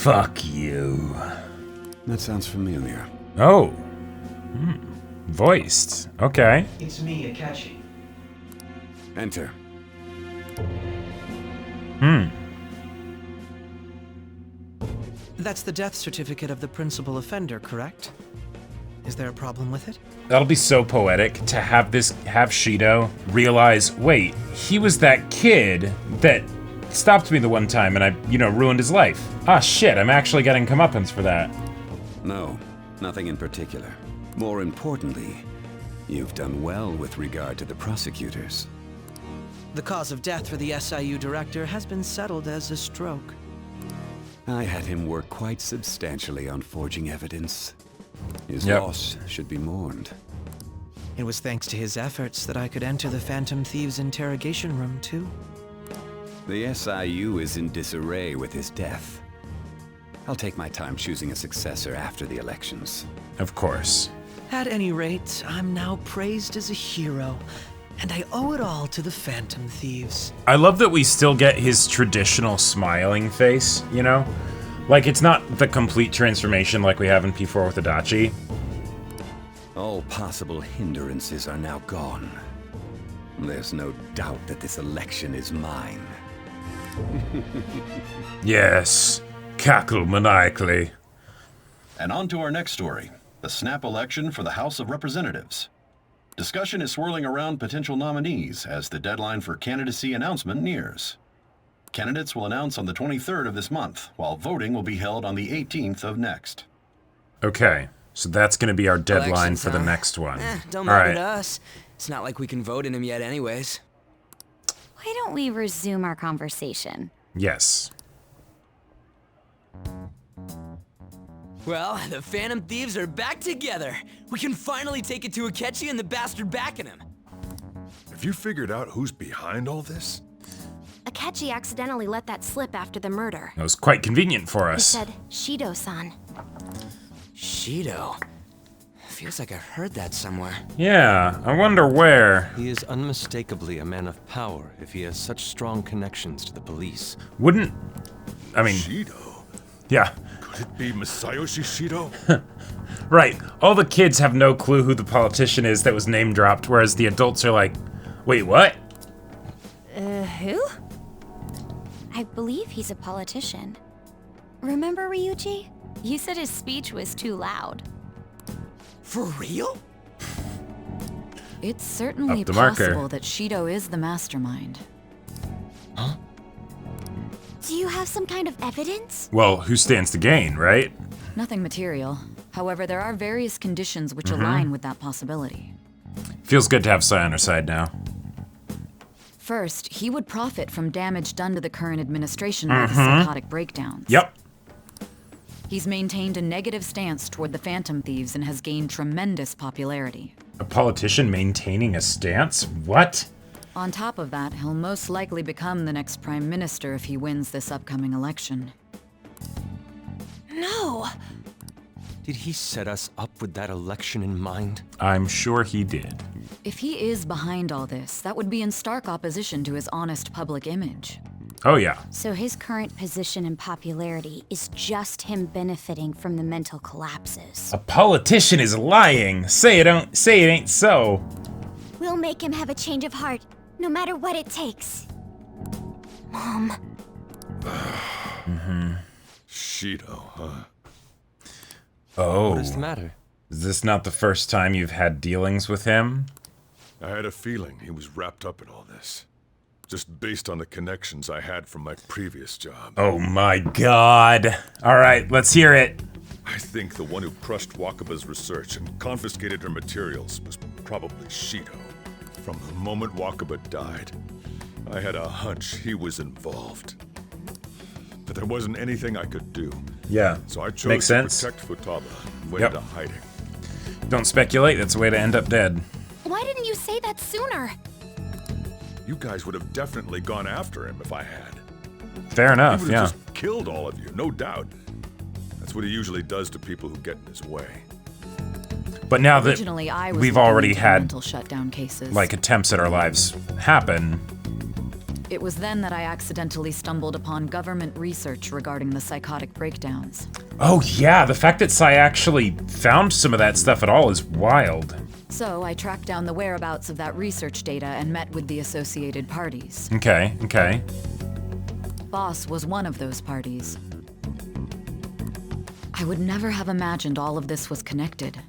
Fuck you. That sounds familiar. Oh. Voiced. Okay. It's me, Akachi. Enter. That's the death certificate of the principal offender, correct? Is there a problem with it? That'll be so poetic to have Shido realize, wait, he was that kid that stopped me the one time and I, ruined his life. Ah, shit, I'm actually getting comeuppance for that. No, nothing in particular. More importantly, you've done well with regard to the prosecutors. The cause of death for the SIU director has been settled as a stroke. I had him work quite substantially on forging evidence. His Yep. loss should be mourned. It was thanks to his efforts that I could enter the Phantom Thieves' interrogation room, too. The SIU is in disarray with his death. I'll take my time choosing a successor after the elections. Of course. At any rate, I'm now praised as a hero, and I owe it all to the Phantom Thieves. I love that we still get his traditional smiling face, Like, it's not the complete transformation like we have in P4 with Adachi. All possible hindrances are now gone. There's no doubt that this election is mine. Yes. Cackle maniacally. And on to our next story, the snap election for the House of Representatives. Discussion is swirling around potential nominees as the deadline for candidacy announcement nears. Candidates will announce on the 23rd of this month, while voting will be held on the 18th of next. Okay, so that's going to be our deadline Elections, for the huh? next one. Don't All matter right. to us. It's not like we can vote in him yet anyways. Why don't we resume our conversation? Yes. Well, the Phantom Thieves are back together. We can finally take it to Akechi and the bastard backing him. Have you figured out who's behind all this? Akechi accidentally let that slip after the murder. That was quite convenient for He us. said, Shido-san. Shido. Feels like I've heard that somewhere. Yeah, I wonder where. He is unmistakably a man of power if he has such strong connections to the police. Wouldn't... I mean... Shido? Yeah. Could it be Masayoshi Shido? Right. All the kids have no clue who the politician is that was name dropped, whereas the adults are like, wait, what? Who? I believe he's a politician. Remember, Ryuji? You said his speech was too loud. For real? It's certainly Up the marker. possible that Shido is the mastermind. Huh? Do you have some kind of evidence? Well, who stands to gain, right? Nothing material. However, there are various conditions which align with that possibility. Feels good to have Sai on our side now. First, he would profit from damage done to the current administration by the psychotic breakdowns. Yep. He's maintained a negative stance toward the Phantom Thieves and has gained tremendous popularity. A politician maintaining a stance? What? On top of that, he'll most likely become the next prime minister if he wins this upcoming election. No. Did he set us up with that election in mind? I'm sure he did. If he is behind all this, that would be in stark opposition to his honest public image. Oh, yeah. So his current position and popularity is just him benefiting from the mental collapses. A politician is lying. Say it ain't so. We'll make him have a change of heart, no matter what it takes. Mom. Shido, huh? Oh. What is the matter? Is this not the first time you've had dealings with him? I had a feeling he was wrapped up in all this. Just based on the connections I had from my previous job. Oh my god. Alright, let's hear it. I think the one who crushed Wakaba's research and confiscated her materials was probably Shido. From the moment Wakaba died, I had a hunch he was involved. But there wasn't anything I could do. Yeah, So I chose makes to sense. protect Futaba and went Yep. into hiding. Don't speculate, that's a way to end up dead. Why didn't you say that sooner? You guys would have definitely gone after him if I had. Fair He enough, would yeah. have just killed all of you, no doubt. That's what he usually does to people who get in his way. But now that Originally, I was we've looking already into had mental shutdown cases. like attempts at our lives happen, It was then that I accidentally stumbled upon government research regarding the psychotic breakdowns. Oh yeah, the fact that Sai actually found some of that stuff at all is wild. So I tracked down the whereabouts of that research data and met with the associated parties. Okay, okay. Boss was one of those parties. I would never have imagined all of this was connected.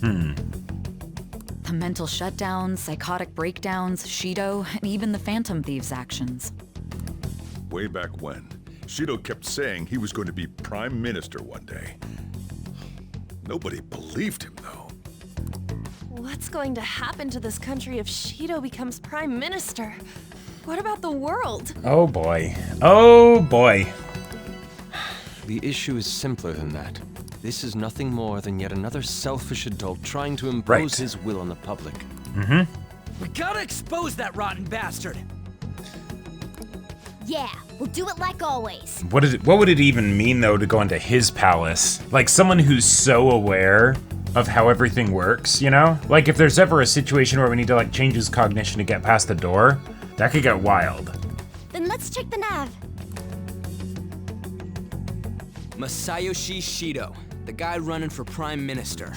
The mental shutdowns, psychotic breakdowns, Shido, and even the Phantom Thieves' actions. Way back when, Shido kept saying he was going to be Prime Minister one day. Nobody believed him, though. What's going to happen to this country if Shido becomes Prime Minister? What about the world? Oh boy. Oh boy. The issue is simpler than that. This is nothing more than yet another selfish adult trying to impose his will on the public. We gotta expose that rotten bastard! Yeah, we'll do it like always. What would it even mean though to go into his palace? Like someone who's so aware of how everything works, you know? Like if there's ever a situation where we need to like change his cognition to get past the door, that could get wild. Then let's check the nav. Masayoshi Shido, the guy running for Prime Minister.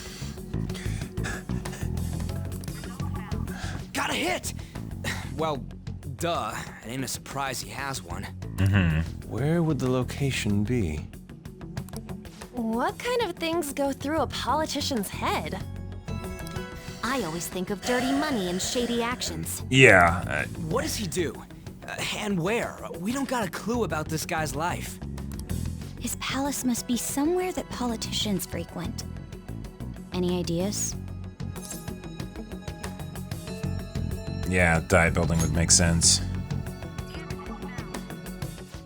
Got a hit! Well, duh. It ain't a surprise he has one. Where would the location be? What kind of things go through a politician's head? I always think of dirty money and shady actions. Yeah. What does he do? And where? We don't got a clue about this guy's life. His palace must be somewhere that politicians frequent. Any ideas? Yeah, diet building would make sense.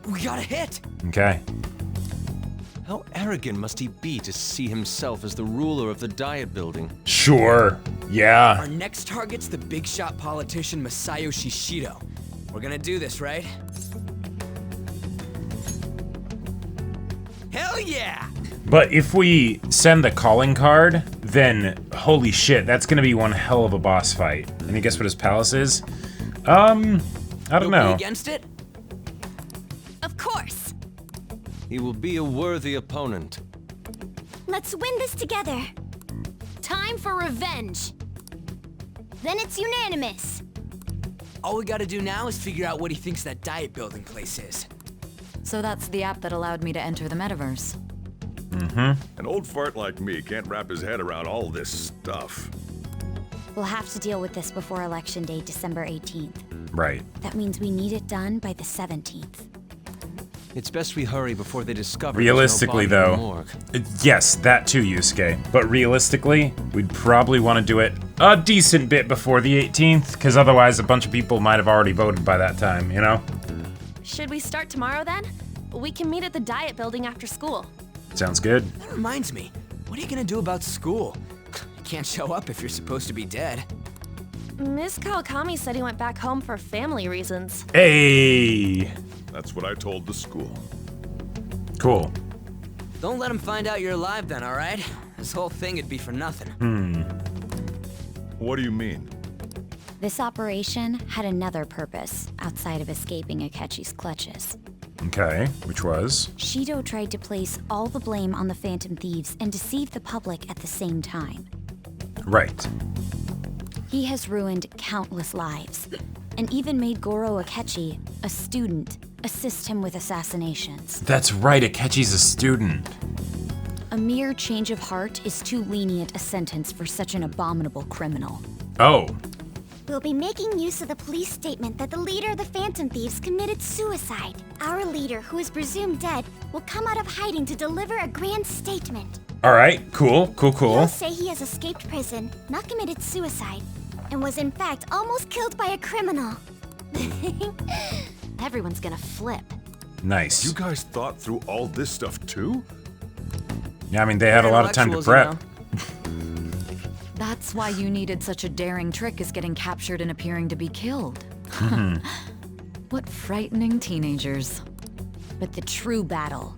We got a hit! Okay. How arrogant must he be to see himself as the ruler of the diet building? Sure. Yeah. Our next target's the big shot politician Masayoshi Shido. We're gonna do this, right? Hell yeah! But if we send the calling card, then holy shit, that's gonna be one hell of a boss fight. Any guess what his palace is? I don't know. Against it? Of course. He will be a worthy opponent. Let's win this together. Time for revenge. Then it's unanimous. All we gotta do now is figure out what he thinks that diet building place is. So that's the app that allowed me to enter the metaverse. An old fart like me can't wrap his head around all this stuff. We'll have to deal with this before Election Day, December 18th. Right. That means we need it done by the 17th. It's best we hurry before they discover Realistically, there's no body in the though, morgue. yes, that too, Yusuke. But realistically, we'd probably want to do it a decent bit before the 18th, because otherwise a bunch of people might have already voted by that time, you know? Should we start tomorrow then? We can meet at the diet building after school. Sounds good. That reminds me, what are you gonna do about school? You can't show up if you're supposed to be dead. Miss Kawakami said he went back home for family reasons. Hey! That's what I told the school. Cool. Don't let him find out you're alive then, alright? This whole thing would be for nothing. What do you mean? This operation had another purpose outside of escaping Akechi's clutches. Okay, which was? Shido tried to place all the blame on the Phantom Thieves and deceive the public at the same time. Right. He has ruined countless lives, and even made Goro Akechi, a student, assist him with assassinations. That's right, Akechi's a student. A mere change of heart is too lenient a sentence for such an abominable criminal. Oh. We'll be making use of the police statement that the leader of the Phantom Thieves committed suicide. Our leader, who is presumed dead, will come out of hiding to deliver a grand statement. Alright, cool. He'll say he has escaped prison, not committed suicide, and was in fact almost killed by a criminal. Everyone's gonna flip. Nice. You guys thought through all this stuff too? Yeah, I mean, they had a lot of time to prep. That's why you needed such a daring trick as getting captured and appearing to be killed. What frightening teenagers. But the true battle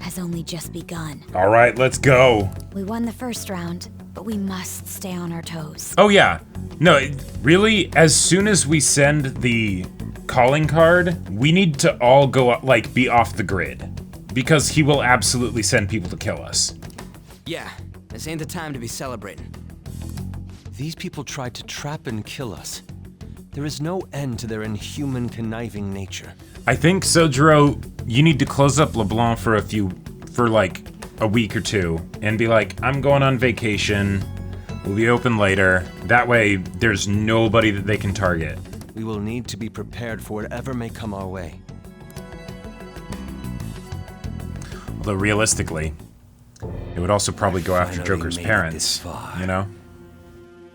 has only just begun. Alright, let's go. We won the first round, but we must stay on our toes. Oh yeah. No, really, as soon as we send the calling card, we need to all go, like, be off the grid. Because he will absolutely send people to kill us. Yeah, this ain't the time to be celebrating. These people tried to trap and kill us. There is no end to their inhuman, conniving nature. I think, Sojiro, you need to close up LeBlanc for like a week or two and be like, I'm going on vacation. We'll be open later. That way, there's nobody that they can target. We will need to be prepared for whatever may come our way. Although realistically, it would also probably go after Joker's parents, you know?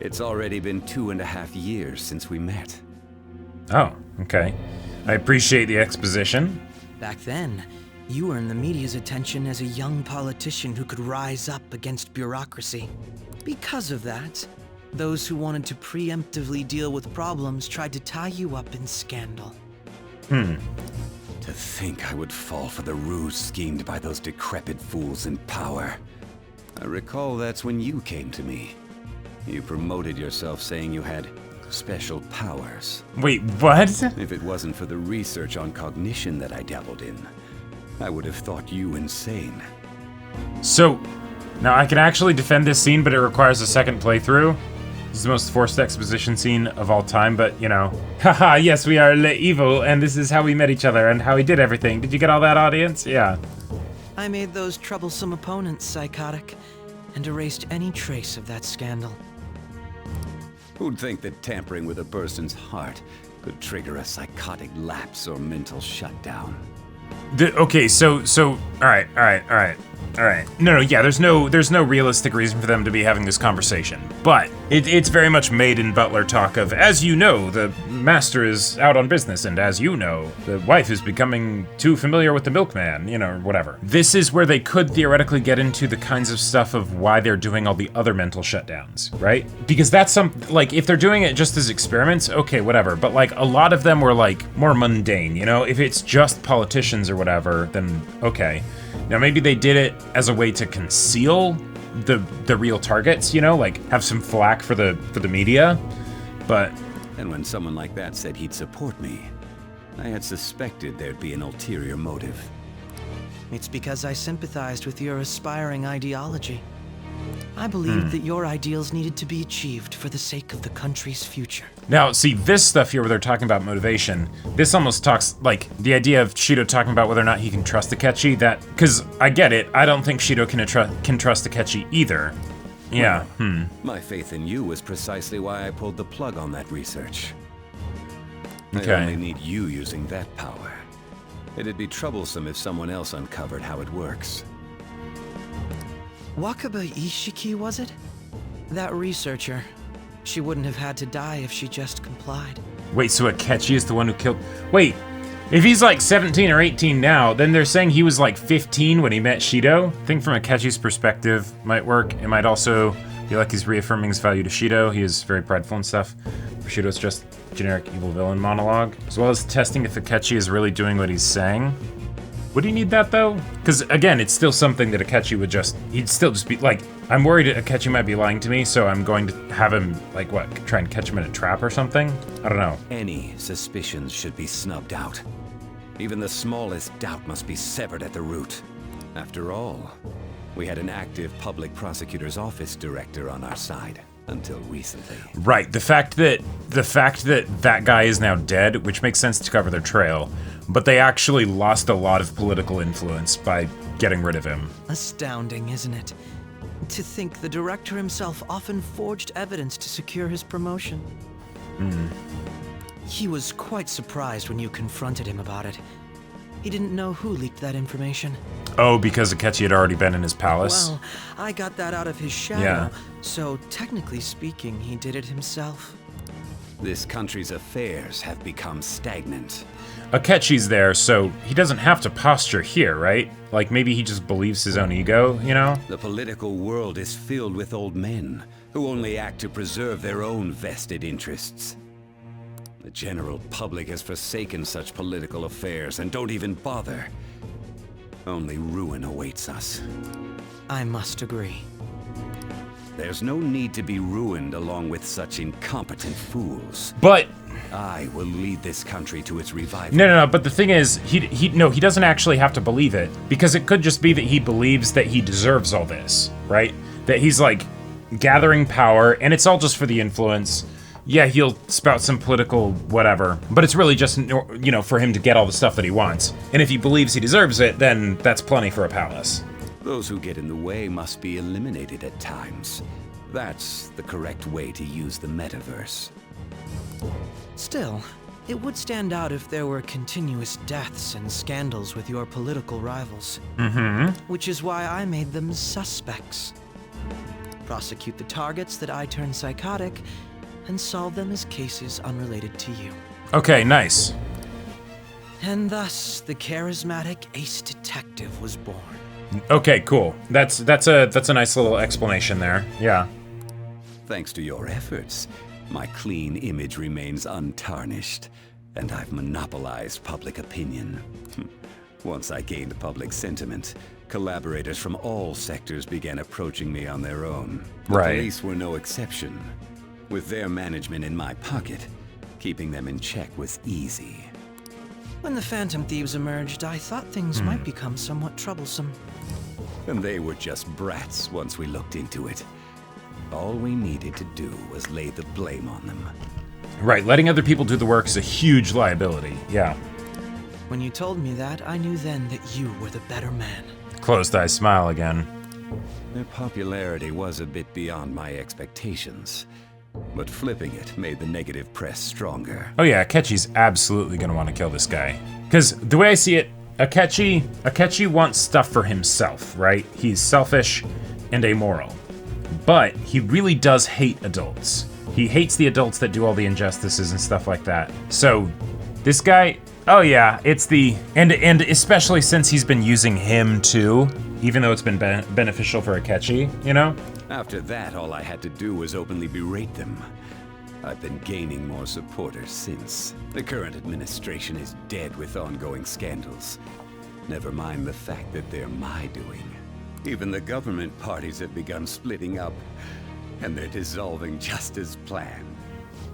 It's already been 2.5 years since we met. Oh, okay. I appreciate the exposition. Back then, you earned the media's attention as a young politician who could rise up against bureaucracy. Because of that, those who wanted to preemptively deal with problems tried to tie you up in scandal. To think I would fall for the ruse schemed by those decrepit fools in power. I recall that's when you came to me. You promoted yourself saying you had special powers. Wait, what? If it wasn't for the research on cognition that I dabbled in, I would have thought you insane. So, now I can actually defend this scene, but it requires a second playthrough. This is the most forced exposition scene of all time, but, you know. Haha, yes, we are evil, and this is how we met each other and how we did everything. Did you get all that, audience? Yeah. I made those troublesome opponents psychotic, and erased any trace of that scandal. Who'd think that tampering with a person's heart could trigger a psychotic lapse or mental shutdown? Okay, so, all right. No, yeah, there's no realistic reason for them to be having this conversation. But it's very much made in Butler talk of, as you know, the master is out on business, and as you know, the wife is becoming too familiar with the milkman, you know, whatever. This is where they could theoretically get into the kinds of stuff of why they're doing all the other mental shutdowns, right? Because that's like, if they're doing it just as experiments, okay, whatever. But like, a lot of them were like more mundane, you know? If it's just politicians or whatever, then okay. Now maybe they did it as a way to conceal the real targets, you know, like have some flack for the media, but... And when someone like that said he'd support me, I had suspected there'd be an ulterior motive. It's because I sympathized with your aspiring ideology. I believed that your ideals needed to be achieved for the sake of the country's future. Now, see, this stuff here where they're talking about motivation, this almost talks, like, the idea of Shido talking about whether or not he can trust Akechi, that, because I get it, I don't think Shido can trust Akechi either. Yeah, well, my faith in you was precisely why I pulled the plug on that research. Okay. I only need you using that power. It'd be troublesome if someone else uncovered how it works. Wakaba Ishiki, was it? That researcher. She wouldn't have had to die if she just complied. Wait, so Akechi is the one who killed... Wait, if he's like 17 or 18 now, then they're saying he was like 15 when he met Shido? I think from Akechi's perspective might work. It might also be like he's reaffirming his value to Shido. He is very prideful and stuff. For Shido, it's just generic evil villain monologue. As well as testing if Akechi is really doing what he's saying. Would he need that, though? Because, again, it's still something that Akechi would just... He'd still just be, like... I'm worried Akechi might be lying to me, so I'm going to have him, like, what? Try and catch him in a trap or something? I don't know. Any suspicions should be snubbed out. Even the smallest doubt must be severed at the root. After all, we had an active public prosecutor's office director on our side. Until recently. Right, the fact that that guy is now dead, which makes sense to cover their trail, but they actually lost a lot of political influence by getting rid of him. Astounding, isn't it? To think the director himself often forged evidence to secure his promotion. He was quite surprised when you confronted him about it. He didn't know who leaked that information. Oh, because Akechi had already been in his palace? Well, I got that out of his shadow, so technically speaking, he did it himself. This country's affairs have become stagnant. Akechi's there, so he doesn't have to posture here, right? Like, maybe he just believes his own ego, you know? The political world is filled with old men who only act to preserve their own vested interests. The general public has forsaken such political affairs and don't even bother. Only ruin awaits us. I must agree. There's no need to be ruined along with such incompetent fools. But I will lead this country to its revival. no. But the thing is, he doesn't actually have to believe it, because it could just be that he believes that he deserves all this, right? That he's like gathering power, and it's all just for the influence. Yeah, he'll spout some political whatever, but it's really just, for him to get all the stuff that he wants. And if he believes he deserves it, then that's plenty for a palace. Those who get in the way must be eliminated at times. That's the correct way to use the metaverse. Still, it would stand out if there were continuous deaths and scandals with your political rivals. Which is why I made them suspects. Prosecute the targets that I turn psychotic, and solve them as cases unrelated to you. Okay, nice. And thus, the charismatic ace detective was born. Okay, cool. That's a nice little explanation there. Yeah. Thanks to your efforts, my clean image remains untarnished, and I've monopolized public opinion. Once I gained public sentiment, collaborators from all sectors began approaching me on their own. The police were no exception. With their management in my pocket, keeping them in check was easy. When the Phantom Thieves emerged, I thought things might become somewhat troublesome. And they were just brats once we looked into it. All we needed to do was lay the blame on them. Right, letting other people do the work is a huge liability, yeah. When you told me that, I knew then that you were the better man. Closed eye smile again. Their popularity was a bit beyond my expectations. But flipping it made the negative press stronger. Oh yeah, Akechi's absolutely gonna want to kill this guy. Because the way I see it, Akechi wants stuff for himself, right? He's selfish and amoral. But he really does hate adults. He hates the adults that do all the injustices and stuff like that. So, this guy, oh yeah, it's the... And especially since he's been using him too, even though it's been beneficial for Akechi, you know? After that, all I had to do was openly berate them. I've been gaining more supporters since. The current administration is dead with ongoing scandals. Never mind the fact that they're my doing. Even the government parties have begun splitting up, and they're dissolving just as planned.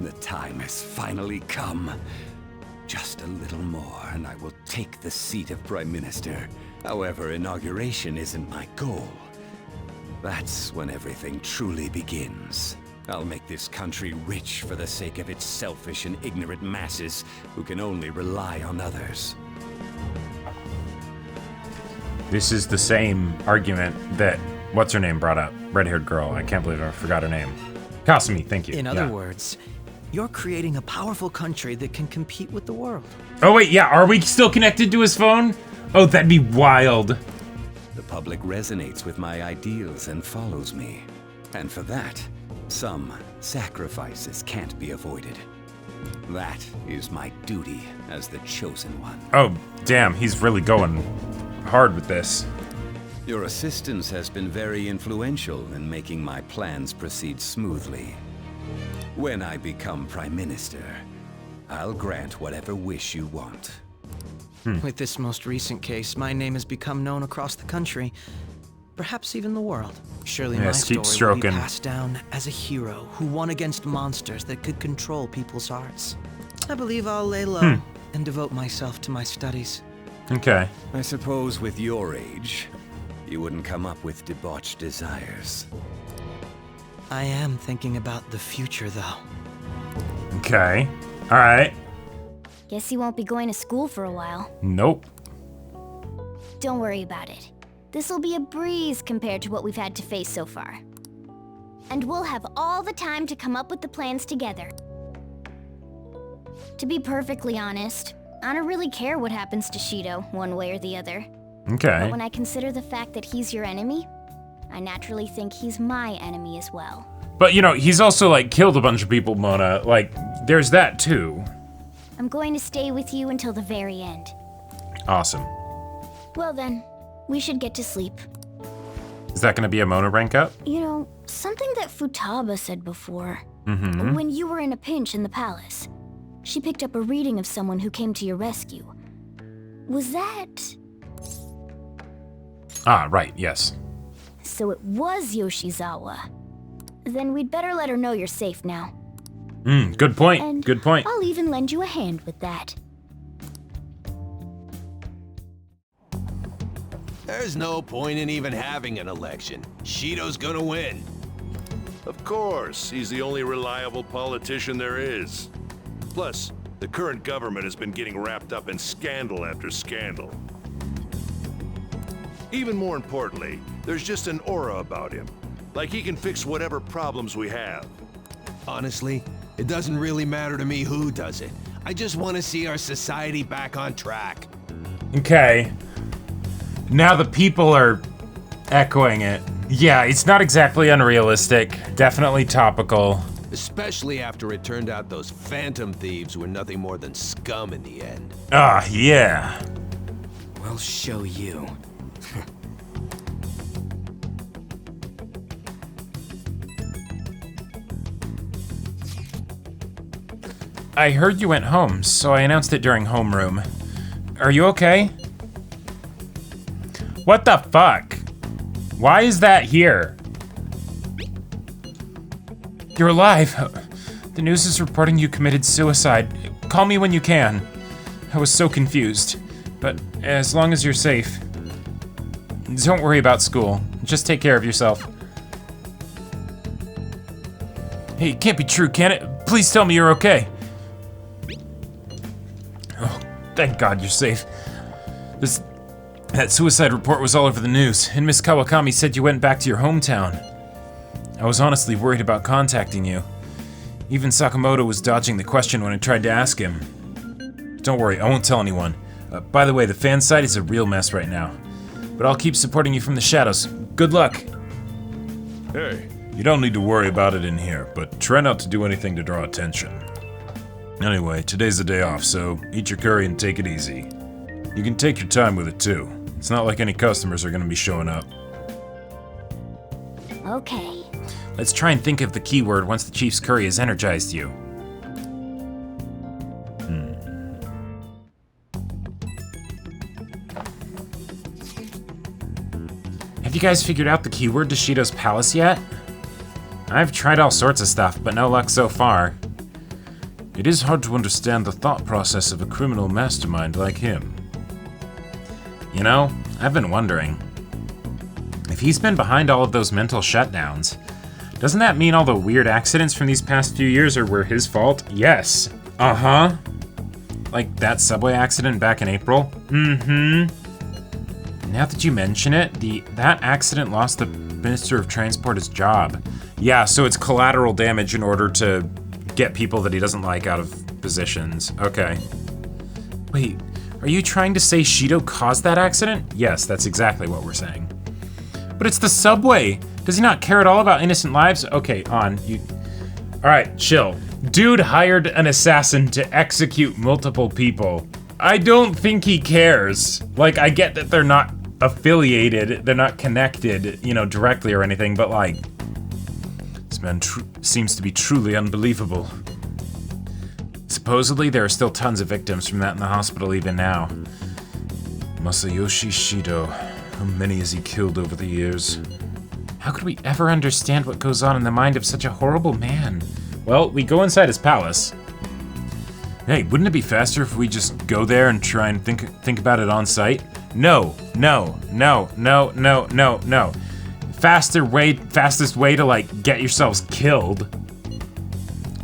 The time has finally come. Just a little more, and I will take the seat of Prime Minister. However, inauguration isn't my goal. That's when everything truly begins. I'll make this country rich for the sake of its selfish and ignorant masses who can only rely on others. This is the same argument that what's-her-name brought up. Red-haired girl. I can't believe I forgot her name. Kasumi, thank you. In other words, you're creating a powerful country that can compete with the world. Oh wait, yeah, are we still connected to his phone? Oh, that'd be wild. The public resonates with my ideals and follows me. And for that, some sacrifices can't be avoided. That is my duty as the chosen one. Oh, damn, he's really going hard with this. Your assistance has been very influential in making my plans proceed smoothly. When I become Prime Minister, I'll grant whatever wish you want. With this most recent case, my name has become known across the country, perhaps even the world. Surely my story will be passed down as a hero who won against monsters that could control people's hearts. I believe I'll lay low and devote myself to my studies. Okay. I suppose with your age, you wouldn't come up with debauched desires. I am thinking about the future, though. Okay. All right. Guess you won't be going to school for a while. Nope. Don't worry about it. This'll be a breeze compared to what we've had to face so far. And we'll have all the time to come up with the plans together. To be perfectly honest, I don't really care what happens to Shido, one way or the other. Okay. But when I consider the fact that he's your enemy, I naturally think he's my enemy as well. But, you know, he's also, like, killed a bunch of people, Mona. Like, there's that, too. I'm going to stay with you until the very end. Awesome. Well then, we should get to sleep. Is that gonna be a Mona rank up? You know, something that Futaba said before. Mm-hmm. When you were in a pinch in the palace, she picked up a reading of someone who came to your rescue. Was that... Ah, right, yes. So it was Yoshizawa. Then we'd better let her know you're safe now. Good point. And good point. I'll even lend you a hand with that. There's no point in even having an election. Shido's gonna win. Of course, he's the only reliable politician there is. Plus, the current government has been getting wrapped up in scandal after scandal. Even more importantly, there's just an aura about him. Like he can fix whatever problems we have. Honestly, it doesn't really matter to me who does it. I just want to see our society back on track. Okay. Now the people are echoing it. Yeah, it's not exactly unrealistic. Definitely topical. Especially after it turned out those phantom thieves were nothing more than scum in the end. Ah, yeah. We'll show you. I heard you went home, so I announced it during homeroom. Are you okay? What the fuck? Why is that here? You're alive. The news is reporting you committed suicide. Call me when you can. I was so confused, but as long as you're safe. Don't worry about school. Just take care of yourself. Hey, it can't be true, can it? Please tell me you're okay. Oh, thank God you're safe. That suicide report was all over the news, and Miss Kawakami said you went back to your hometown. I was honestly worried about contacting you. Even Sakamoto was dodging the question when I tried to ask him. Don't worry, I won't tell anyone. By the way, the fan site is a real mess right now. But I'll keep supporting you from the shadows. Good luck! Hey, you don't need to worry about it in here, but try not to do anything to draw attention. Anyway, today's the day off, so eat your curry and take it easy. You can take your time with it too. It's not like any customers are gonna be showing up. Okay. Let's try and think of the keyword once the Chief's curry has energized you. Have you guys figured out the keyword to Shido's palace yet? I've tried all sorts of stuff, but no luck so far. It is hard to understand the thought process of a criminal mastermind like him. You know, I've been wondering. If he's been behind all of those mental shutdowns, doesn't that mean all the weird accidents from these past few years were his fault? Yes. Uh-huh. Like that subway accident back in April? Mm-hmm. Now that you mention it, that accident lost the Minister of Transport his job. Yeah, so it's collateral damage in order to get people that he doesn't like out of positions. Okay. Wait, are you trying to say Shido caused that accident? Yes, that's exactly what we're saying. But it's the subway! Does he not care at all about innocent lives? Okay, Alright, chill. Dude hired an assassin to execute multiple people. I don't think he cares. Like, I get that they're not affiliated, they're not connected, you know, directly or anything, but like, this man seems to be truly unbelievable. Supposedly, there are still tons of victims from that in the hospital even now. Masayoshi Shido. How many has he killed over the years? How could we ever understand what goes on in the mind of such a horrible man? Well, we go inside his palace. Hey, wouldn't it be faster if we just go there and try and think about it on site? No. Fastest way to, like, get yourselves killed.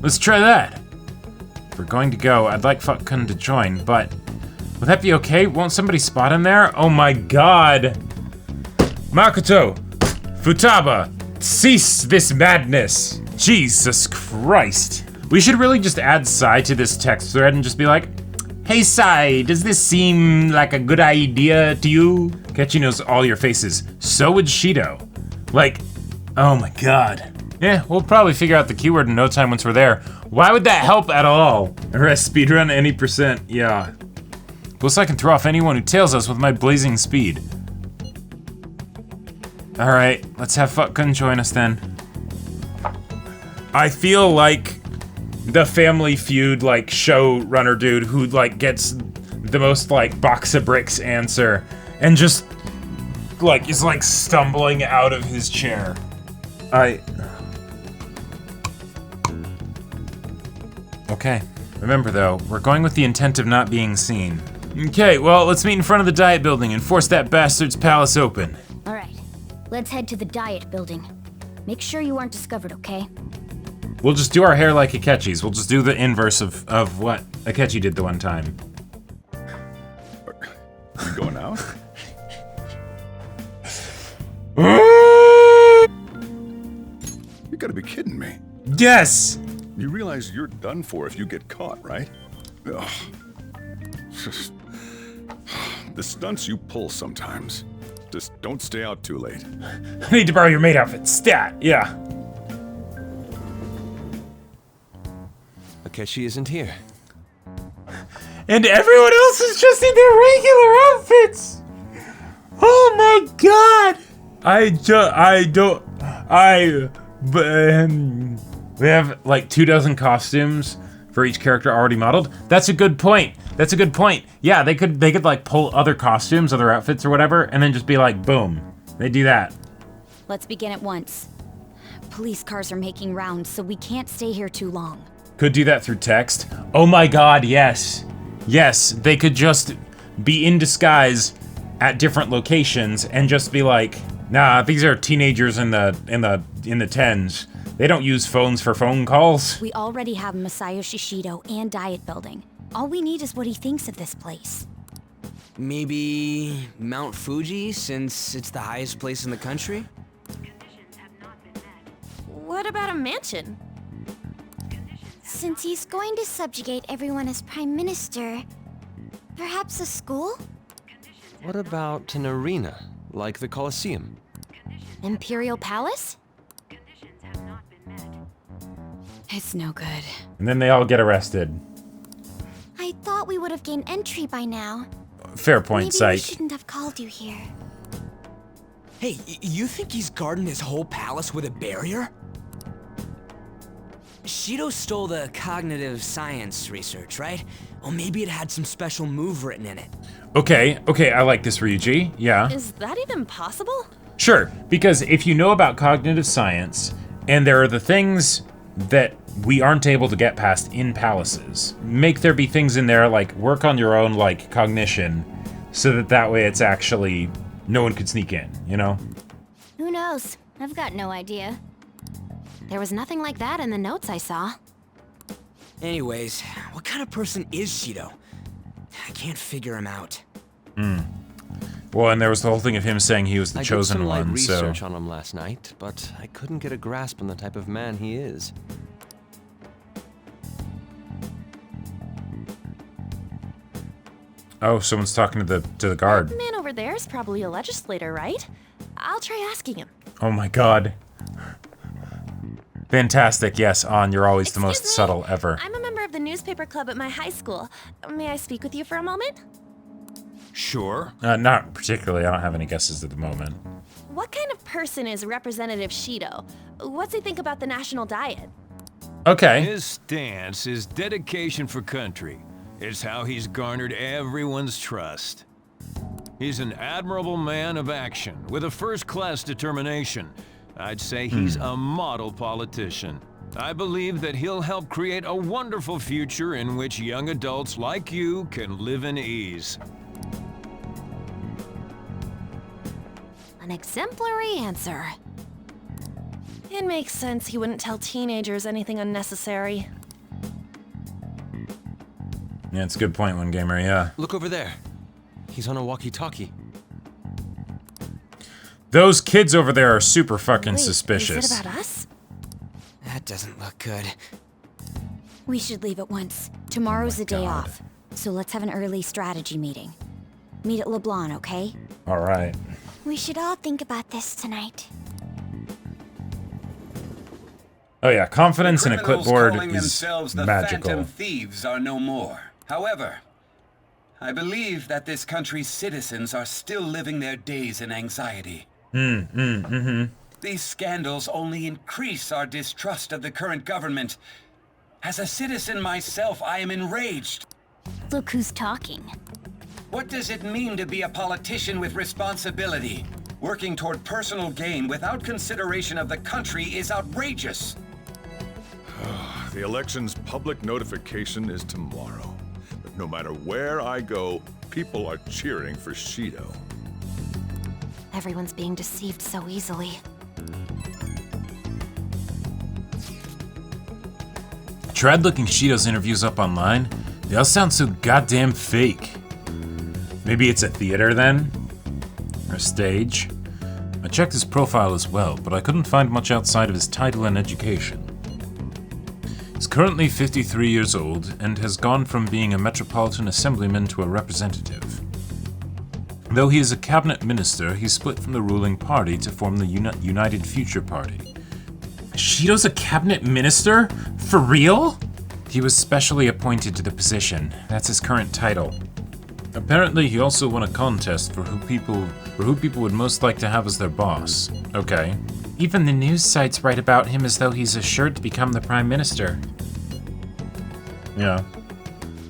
Let's try that. If we're going to go, I'd like Fuck-kun to join, but would that be okay? Won't somebody spot him there? Oh my god. Makoto, Futaba, cease this madness. Jesus Christ. We should really just add Sai to this text thread and just be like, hey Sai, does this seem like a good idea to you? Kechi knows all your faces. So would Shido. Like, oh my god. Yeah, we'll probably figure out the keyword in no time once we're there. Why would that help at all? Arrest speedrun any percent, yeah. Plus I can throw off anyone who tails us with my blazing speed. Alright, let's have Fuck-kun join us then. I feel like the Family Feud, like, showrunner dude who, like, gets the most, like, box of bricks answer and just, like, is, like, stumbling out of his chair. Okay. Remember, though, we're going with the intent of not being seen. Okay, well, let's meet in front of the Diet Building and force that bastard's palace open. All right, let's head to the Diet Building. Make sure you aren't discovered, okay? We'll just do our hair like Akechi's. We'll just do the inverse of what Akechi did the one time. You going out? You gotta be kidding me. Yes! You realize you're done for if you get caught, right? Ugh. The stunts you pull sometimes. Just don't stay out too late. I need to borrow your maid outfit. Stat, yeah. Akechi isn't here. And everyone else is just in their regular outfits! Oh my god! We have like 24 costumes for each character already modeled. That's a good point. That's a good point. Yeah, they could like pull other costumes, other outfits or whatever, and then just be like, boom. They do that. Let's begin at once. Police cars are making rounds, so we can't stay here too long. Could do that through text. Oh my god, yes. Yes, they could just be in disguise at different locations and just be like, nah, these are teenagers in the tens. They don't use phones for phone calls. We already have Masayoshi Shido and Diet Building. All we need is what he thinks of this place. Maybe Mount Fuji, since it's the highest place in the country? What about a mansion? Since he's going to subjugate everyone as Prime Minister, perhaps a school? What about an arena, like the Colosseum? Imperial Palace? It's no good. And then they all get arrested. I thought we would have gained entry by now. Fair point, Maybe Psych. we shouldn't have called you here. Hey, you think he's guarding his whole palace with a barrier? Shido stole the cognitive science research, right? Or maybe it had some special move written in it. Okay, I like this, Ryuji. Yeah. Is that even possible? Sure, because if you know about cognitive science, and there are the things that we aren't able to get past in palaces, make there be things in there like work on your own, like cognition, so that way it's actually no one could sneak in, you know? Who knows? I've got no idea. There was nothing like that in the notes I saw. Anyways, what kind of person is Shido? I can't figure him out. Well, and there was the whole thing of him saying he was the chosen I did some light one, so... research on him last night, but I couldn't get a grasp on the type of man he is. Oh, someone's talking to the guard. That man over there is probably a legislator, right? I'll try asking him. Oh my god. Fantastic, yes, On, you're always the most subtle ever. I'm a member of the newspaper club at my high school. May I speak with you for a moment? Sure. Not particularly, I don't have any guesses at the moment. What kind of person is Representative Shido? What's he think about the national diet? Okay. His stance is dedication for country. It's how he's garnered everyone's trust. He's an admirable man of action with a first-class determination. I'd say he's a model politician. I believe that he'll help create a wonderful future in which young adults like you can live in ease. An exemplary answer. It makes sense he wouldn't tell teenagers anything unnecessary. Yeah, it's a good point, One Gamer, yeah. Look over there. He's on a walkie-talkie. Those kids over there are super fucking Wait, suspicious. Is it about us? That doesn't look good. We should leave at once. Tomorrow's the day God. off, so let's have an early strategy meeting. Meet at LeBlanc, okay? Alright. We should all think about this tonight. Oh yeah, confidence in a Criminals clipboard calling is themselves the magical. Phantom Thieves are no more. However, I believe that this country's citizens are still living their days in anxiety. These scandals only increase our distrust of the current government. As a citizen myself, I am enraged. Look who's talking. What does it mean to be a politician with responsibility? Working toward personal gain without consideration of the country is outrageous. The election's public notification is tomorrow. But no matter where I go, people are cheering for Shido. Everyone's being deceived so easily. I tried looking Shido's interviews up online. They all sound so goddamn fake. Maybe it's a theater then? Or a stage? I checked his profile as well, but I couldn't find much outside of his title and education. He's currently 53 years old and has gone from being a metropolitan assemblyman to a representative. Though he is a cabinet minister, he split from the ruling party to form the United Future Party. Shido's a cabinet minister? For real? He was specially appointed to the position. That's his current title. Apparently, he also won a contest for who people would most like to have as their boss. Okay. Even the news sites write about him as though he's assured to become the prime minister. Yeah.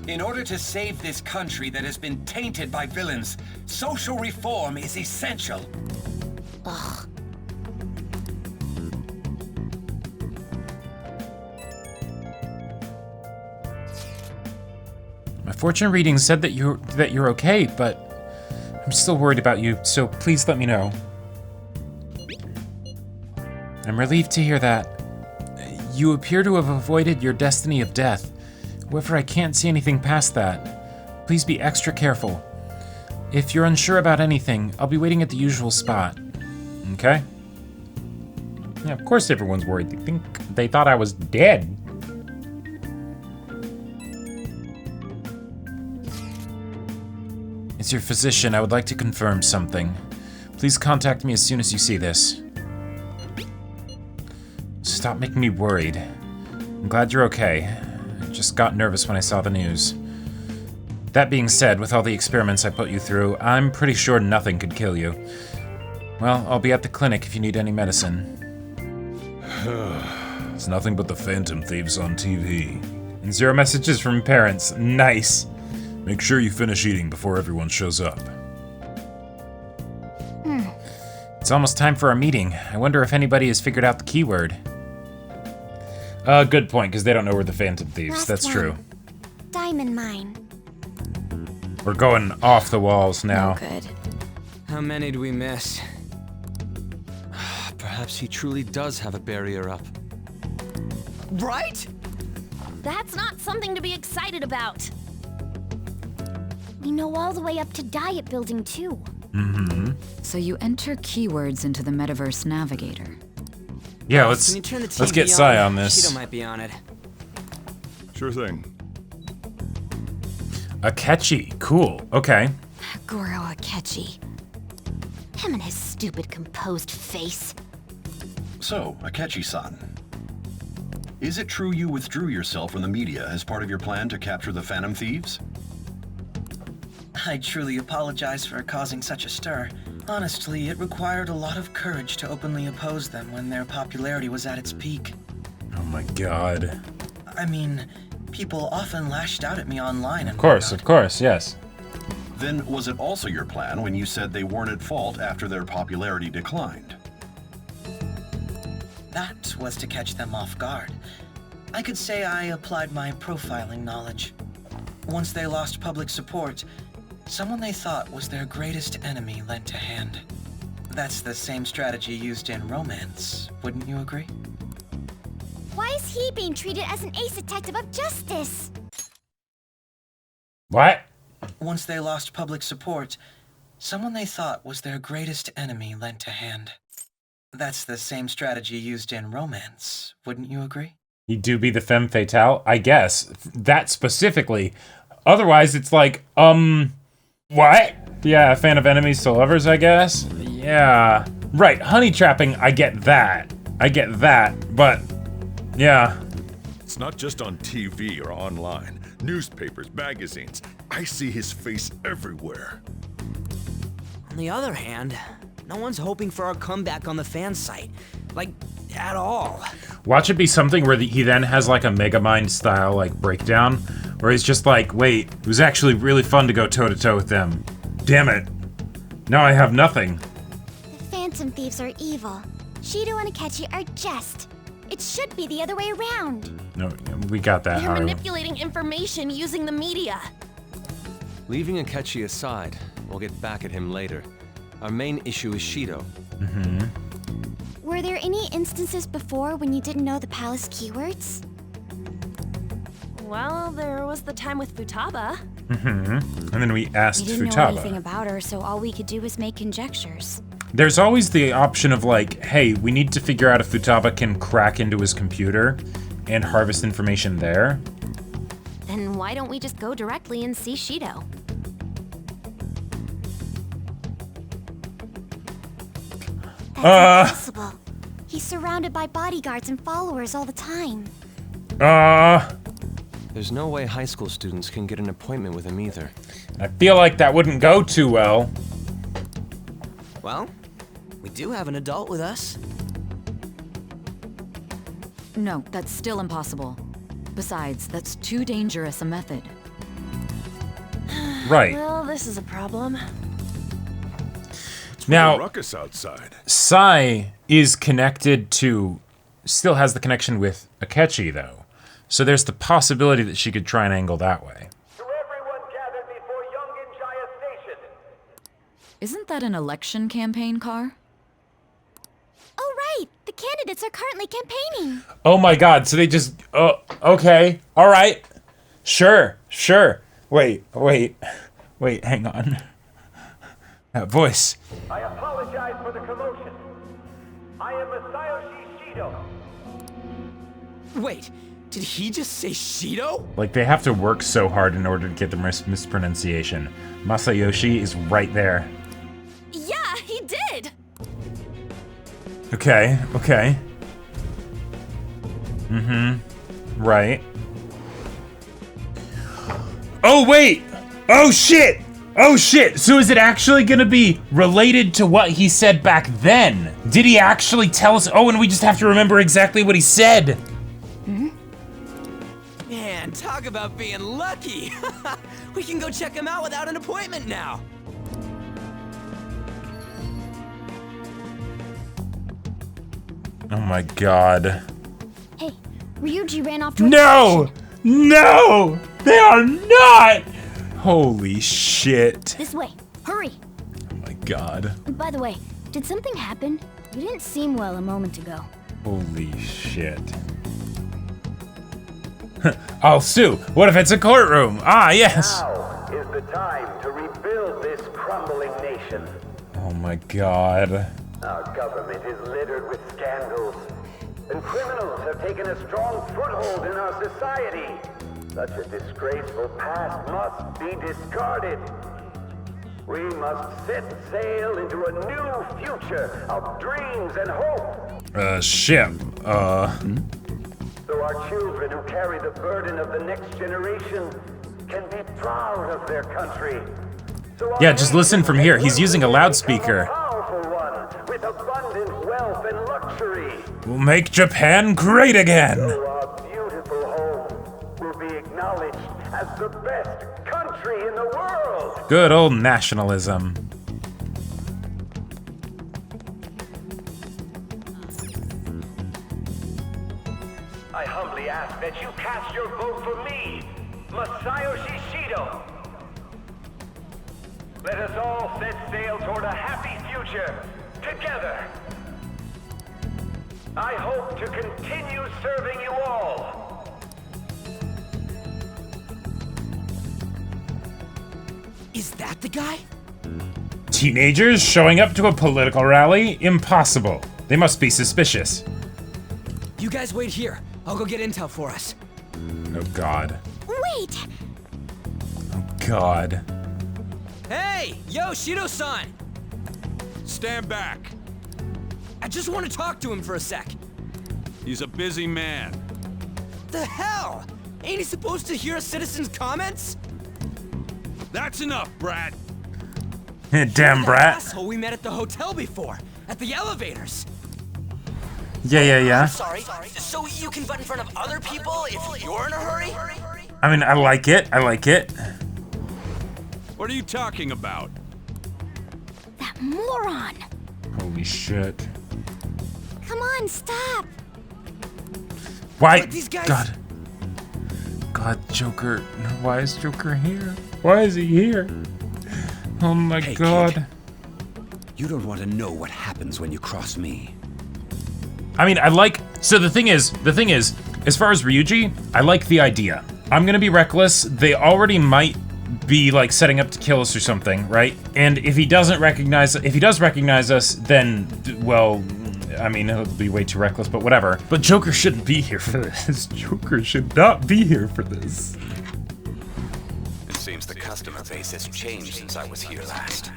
In order to save this country that has been tainted by villains, social reform is essential. Ugh. My fortune reading said that you're okay, but I'm still worried about you, so please let me know. I'm relieved to hear that. You appear to have avoided your destiny of death. However, I can't see anything past that. Please be extra careful. If you're unsure about anything, I'll be waiting at the usual spot. Okay? Yeah, of course everyone's worried. They thought I was dead. As your physician, I would like to confirm something. Please contact me as soon as you see this. Stop making me worried. I'm glad you're okay. I just got nervous when I saw the news. That being said, with all the experiments I put you through, I'm pretty sure nothing could kill you. Well, I'll be at the clinic if you need any medicine. It's nothing but the Phantom Thieves on TV. And 0 messages from parents. Nice. Make sure you finish eating before everyone shows up. It's almost time for our meeting. I wonder if anybody has figured out the keyword. Good point, because they don't know we're the Phantom Thieves. Last That's one. true. Diamond mine. We're going off the walls now. Good. How many do we miss? Perhaps he truly does have a barrier up. Right? That's not something to be excited about. We know all the way up to Diet Building, too. Mm-hmm. So you enter keywords into the Metaverse Navigator. Yeah, let's Can you turn the TV get Sai on this. Shido might be on it. Sure thing. Akechi, cool. Okay. Goro Akechi. Him and his stupid composed face. So, Akechi-san. Is it true you withdrew yourself from the media as part of your plan to capture the Phantom Thieves? I truly apologize for causing such a stir. Honestly, it required a lot of courage to openly oppose them when their popularity was at its peak. Oh my god. I mean, people often lashed out at me online and Of course, yes. Then was it also your plan when you said they weren't at fault after their popularity declined? that was to catch them off guard. I could say I applied my profiling knowledge. Once they lost public support, someone they thought was their greatest enemy lent a hand. That's the same strategy used in romance, wouldn't you agree? Why is he being treated as an ace detective of justice? What? Once they lost public support, someone they thought was their greatest enemy lent a hand. That's the same strategy used in romance, wouldn't you agree? You do be the femme fatale? I guess. That specifically. Otherwise, it's like, what? Yeah, a fan of enemies to lovers, I guess? Yeah. Right, honey trapping, I get that. But, yeah. It's not just on TV or online. Newspapers, magazines. I see his face everywhere. On the other hand, no one's hoping for our comeback on the fan site. Like, at all. Watch it be something where he then has like a Megamind style like breakdown, where he's just like, wait, it was actually really fun to go toe-to-toe with them. Damn it. Now I have nothing. The Phantom Thieves are evil. Shido and Akechi are just. It should be the other way around. No, we got that. They're Haru. manipulating information using the media. Leaving Akechi aside, we'll get back at him later. Our main issue is Shido. Were there any instances before when you didn't know the palace keywords? Well, there was the time with Futaba. And then we asked We didn't know Futaba. anything about her, so all we could do was make conjectures. There's always the option of like, hey, we need to figure out if Futaba can crack into his computer and harvest information there. Then why don't we just go directly and see Shido? That's impossible. He's surrounded by bodyguards and followers all the time. There's no way high school students can get an appointment with him either. I feel like that wouldn't go too well. Well, we do have an adult with us. No, that's still impossible. Besides, that's too dangerous a method. Right. Well, this is a problem. Now, ruckus outside. Sai is connected to, still has the connection with Akechi though. So there's the possibility that she could try and angle that way. Isn't that an election campaign car? Oh, right! The candidates are currently campaigning. Oh my god, so they just, okay, alright. Sure. Wait, hang on. That voice. I apologize for the commotion. I am Masayoshi Shido. Wait, did he just say Shido? Like, they have to work so hard in order to get the mispronunciation. Masayoshi is right there. Yeah, he did! Okay. Right. Oh, wait! Oh, shit! So is it actually gonna be related to what he said back then? Did he actually tell us? Oh, and we just have to remember exactly what he said. Man, talk about being lucky! We can go check him out without an appointment now! Oh my god. Hey, Ryuji ran off to No! They are not! Holy shit. This way, hurry! Oh my god. By the way, did something happen? You didn't seem well a moment ago. Holy shit. Oh, Sue, what if it's a courtroom? Ah, yes! Now is the time to rebuild this crumbling nation. Oh my god. Our government is littered with scandals, and criminals have taken a strong foothold in our society. Such a disgraceful past must be discarded. We must set sail into a new future of dreams and hope. Ship. So our children who carry the burden of the next generation can be proud of their country. So Yeah, just listen from here. He's using a loudspeaker. powerful one with abundant wealth and luxury. We'll make Japan great again. So our beautiful home will be acknowledged as the best country in the world. Good old nationalism. I humbly ask that you cast your vote for me, Masayoshi Shido. Let us all set sail toward a happy future, together. I hope to continue serving you all. Is that the guy? Teenagers showing up to a political rally? Impossible. They must be suspicious. You guys wait here. I'll go get intel for us. Oh god. Wait! Oh god. Hey! Yo, Shido-san! Stand back. I just want to talk to him for a sec. He's a busy man. The hell? Ain't he supposed to hear a citizen's comments? That's enough, brat. Damn brat. Asshole we met at the hotel before, at the elevators. Yeah. Sorry. So you can butt in front of other people if you're in a hurry? I mean, I like it. What are you talking about? That moron! Holy shit. Come on, stop! Why? These guys, God. god, Joker. Why is Joker here? Why is he here? Oh my god. Kid. You don't want to know what happens when you cross me. I mean, I like, so the thing is, as far as Ryuji, I like the idea. I'm gonna be reckless. They already might be like setting up to kill us or something, right? And if he does recognize us, then, well, I mean, it'll be way too reckless, but whatever. But Joker shouldn't be here for this. Joker should not be here for this. It seems the customer base has changed since I was here last.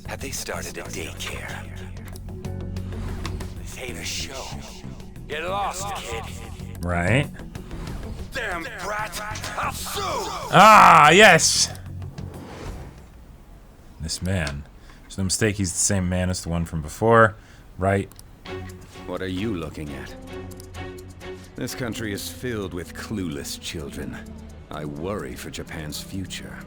Have they started a daycare? This ain't a show. Get lost, kid. Right. Damn brat! I'll sue! Ah, yes! This man. There's no mistake, he's the same man as the one from before, right? What are you looking at? This country is filled with clueless children. I worry for Japan's future.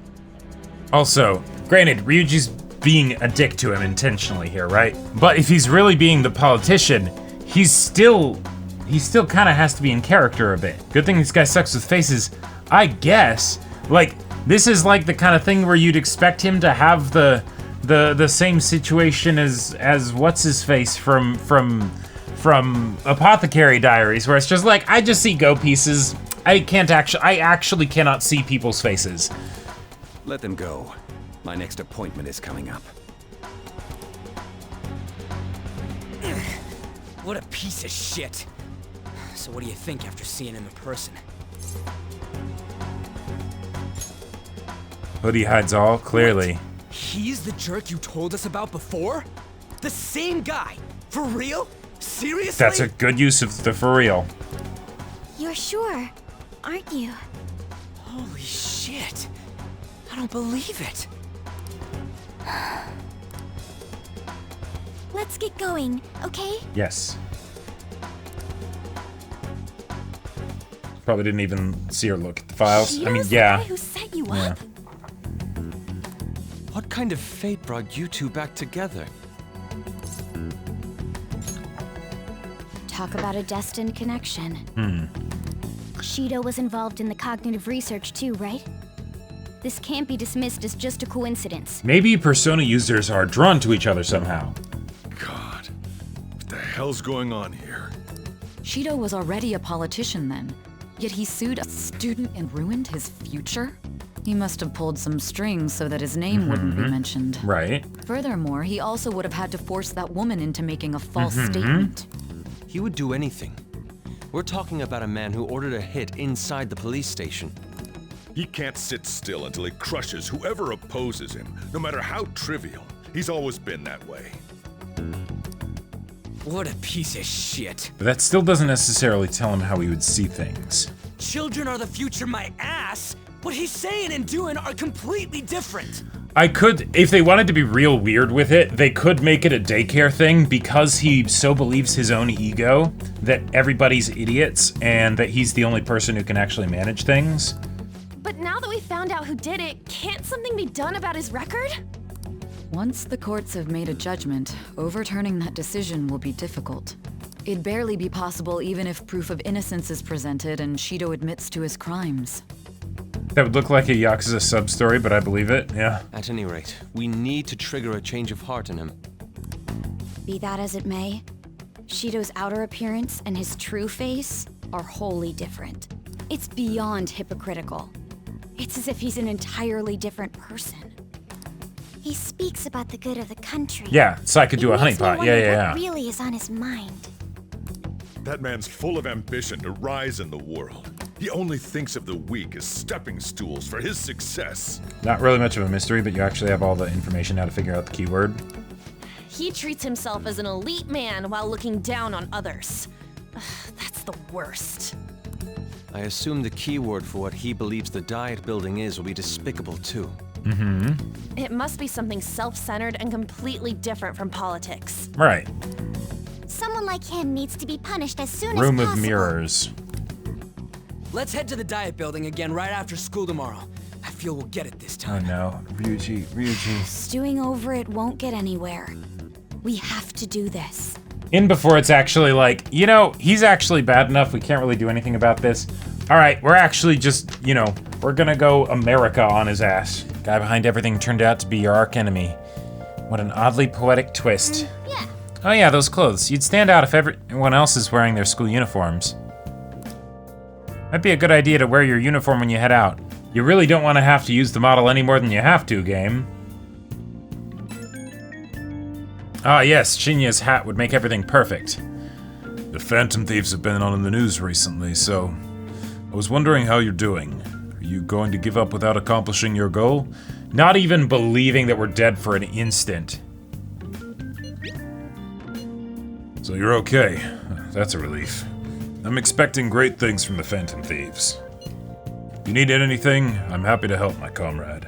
Also, granted, Ryuji's being a dick to him intentionally here, right? But if he's really being the politician, he still kind of has to be in character a bit. Good thing this guy sucks with faces, I guess. Like, this is like the kind of thing where you'd expect him to have the same situation as what's his face from Apothecary Diaries, where it's just like, I just see go pieces. I actually cannot see people's faces. let them go. My next appointment is coming up. What a piece of shit. So what do you think after seeing him in person? Hoodie hides all, clearly. What? He's the jerk you told us about before? The same guy? For real? Seriously? That's a good use of the for real. You're sure, aren't you? Holy shit. I don't believe it. Let's get going, okay? Yes. Probably didn't even see her look at the files. Shido's I mean, yeah. The guy who set you up. What kind of fate brought you two back together? Talk about a destined connection. Shido was involved in the cognitive research too, right? This can't be dismissed as just a coincidence. Maybe Persona users are drawn to each other somehow. God, what the hell's going on here? Shido was already a politician then, yet he sued a student and ruined his future? He must have pulled some strings so that his name wouldn't be mentioned. Right. Furthermore, he also would have had to force that woman into making a false statement. He would do anything. We're talking about a man who ordered a hit inside the police station. He can't sit still until he crushes whoever opposes him, no matter how trivial. He's always been that way. What a piece of shit. But that still doesn't necessarily tell him how he would see things. Children are the future, my ass. What he's saying and doing are completely different. I could, if they wanted to be real weird with it, they could make it a daycare thing because he so believes his own ego that everybody's idiots and that he's the only person who can actually manage things. But now that we found out who did it, can't something be done about his record? Once the courts have made a judgment, overturning that decision will be difficult. It'd barely be possible even if proof of innocence is presented and Shido admits to his crimes. That would look like a Yakuza sub-story, but I believe it, yeah. At any rate, we need to trigger a change of heart in him. Be that as it may, Shido's outer appearance and his true face are wholly different. It's beyond hypocritical. It's as if he's an entirely different person. He speaks about the good of the country. Yeah, so I could do a honeypot. Yeah. What really is on his mind? That man's full of ambition to rise in the world. He only thinks of the weak as stepping stools for his success. Not really much of a mystery, but you actually have all the information now to figure out the keyword. He treats himself as an elite man while looking down on others. Ugh, that's the worst. I assume the keyword for what he believes the Diet Building is will be despicable too. It must be something self-centered and completely different from politics. Right. Someone like him needs to be punished as soon as Room possible. of Mirrors. Let's head to the Diet Building again right after school tomorrow. I feel we'll get it this Oh time. no, Ryuji. Stewing over it won't get anywhere. We have to do this. In before it's actually like, you know, he's actually bad enough, we can't really do anything about this. Alright, we're actually just, you know, we're gonna go America on his ass. Guy behind everything turned out to be your arch enemy. What an oddly poetic twist. Yeah. Oh yeah, those clothes. You'd stand out if everyone else is wearing their school uniforms. Might be a good idea to wear your uniform when you head out. You really don't want to have to use the model any more than you have to, game. Ah yes, Shinya's hat would make everything perfect. The Phantom Thieves have been on the news recently, so I was wondering how you're doing. Are you going to give up without accomplishing your goal? Not even believing that we're dead for an instant. So you're okay. That's a relief. I'm expecting great things from the Phantom Thieves. If you need anything, I'm happy to help my comrade.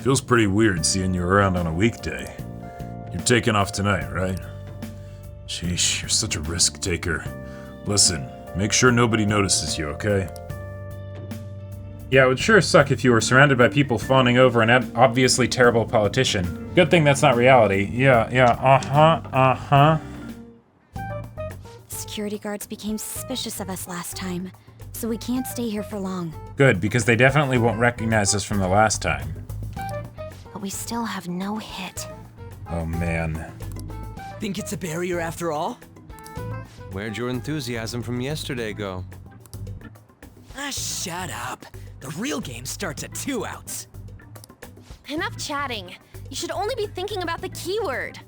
Feels pretty weird seeing you around on a weekday. You're taking off tonight, right? Sheesh, you're such a risk taker. Listen, make sure nobody notices you, okay? Yeah, it would sure suck if you were surrounded by people fawning over an obviously terrible politician. Good thing that's not reality. Yeah, Security guards became suspicious of us last time, so we can't stay here for long. Good, because they definitely won't recognize us from the last time. But we still have no hit. Oh man. Think it's a barrier after all? Where'd your enthusiasm from yesterday go? Ah, shut up. The real game starts at 2 outs. Enough chatting. You should only be thinking about the keyword.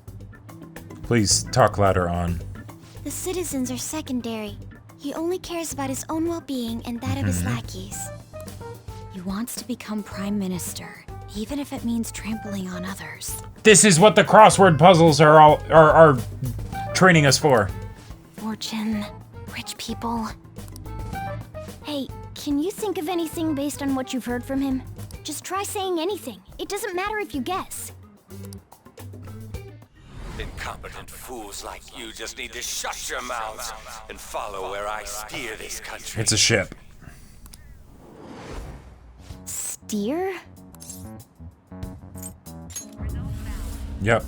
Please talk louder on. The citizens are secondary. He only cares about his own well-being and that of his lackeys. He wants to become prime minister, even if it means trampling on others. This is what the crossword puzzles are training us for. Fortune, rich people. Hey, can you think of anything based on what you've heard from him? Just try saying anything. It doesn't matter if you guess. Incompetent fools like you just need to shut your mouths and follow where I steer this country. It's a ship. Steer? Yep.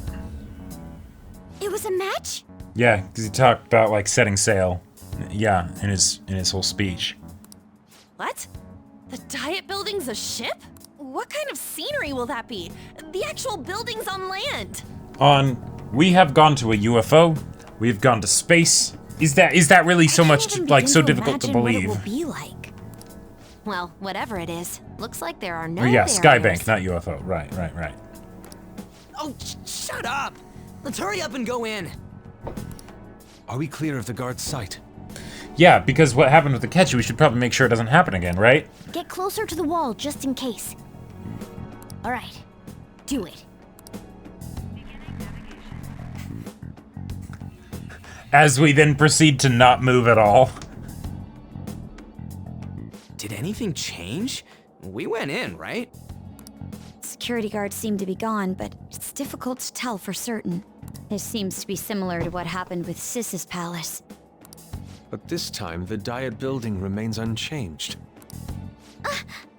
It was a match? Yeah, because he talked about like setting sail. Yeah, in his whole speech. What? The Diet Building's a ship? What kind of scenery will that be? The actual building's on land. We have gone to a UFO. We've gone to space. Is that really so much like so difficult to believe? What it will be like. Well, whatever it is, looks like there are no yeah, barriers. Skybank, not UFO. Right. Oh, shut up! Let's hurry up and go in. Are we clear of the guard's sight? Yeah, because what happened with the catch, we should probably make sure it doesn't happen again, right? Get closer to the wall just in case. All right, do it. As we then proceed to not move at all. Did anything change? We went in, right? Security guards seem to be gone, but it's difficult to tell for certain. This seems to be similar to what happened with Sis's palace. But this time, the Diet Building remains unchanged.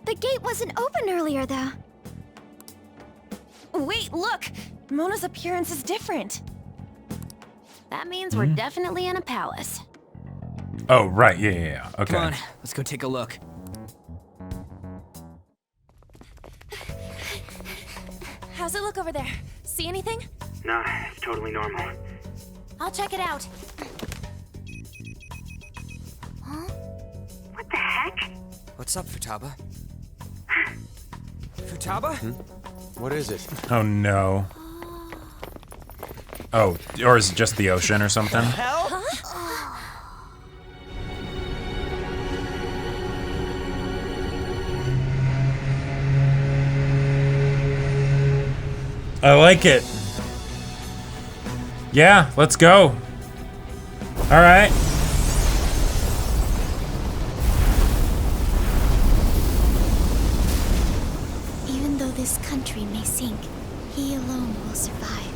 The gate wasn't open earlier, though. Wait, look! Mona's appearance is different. That means we're definitely in a palace. Oh, right, yeah. Okay. Come on, let's go take a look. How's it look over there? See anything? Nah, it's totally normal. I'll check it out. Huh? What the heck? What's up, Futaba? Futaba? What is it? Oh no. Oh, or is it just the ocean or something? Hell? I like it. Yeah, let's go. All right. Even though this country may sink, he alone will survive.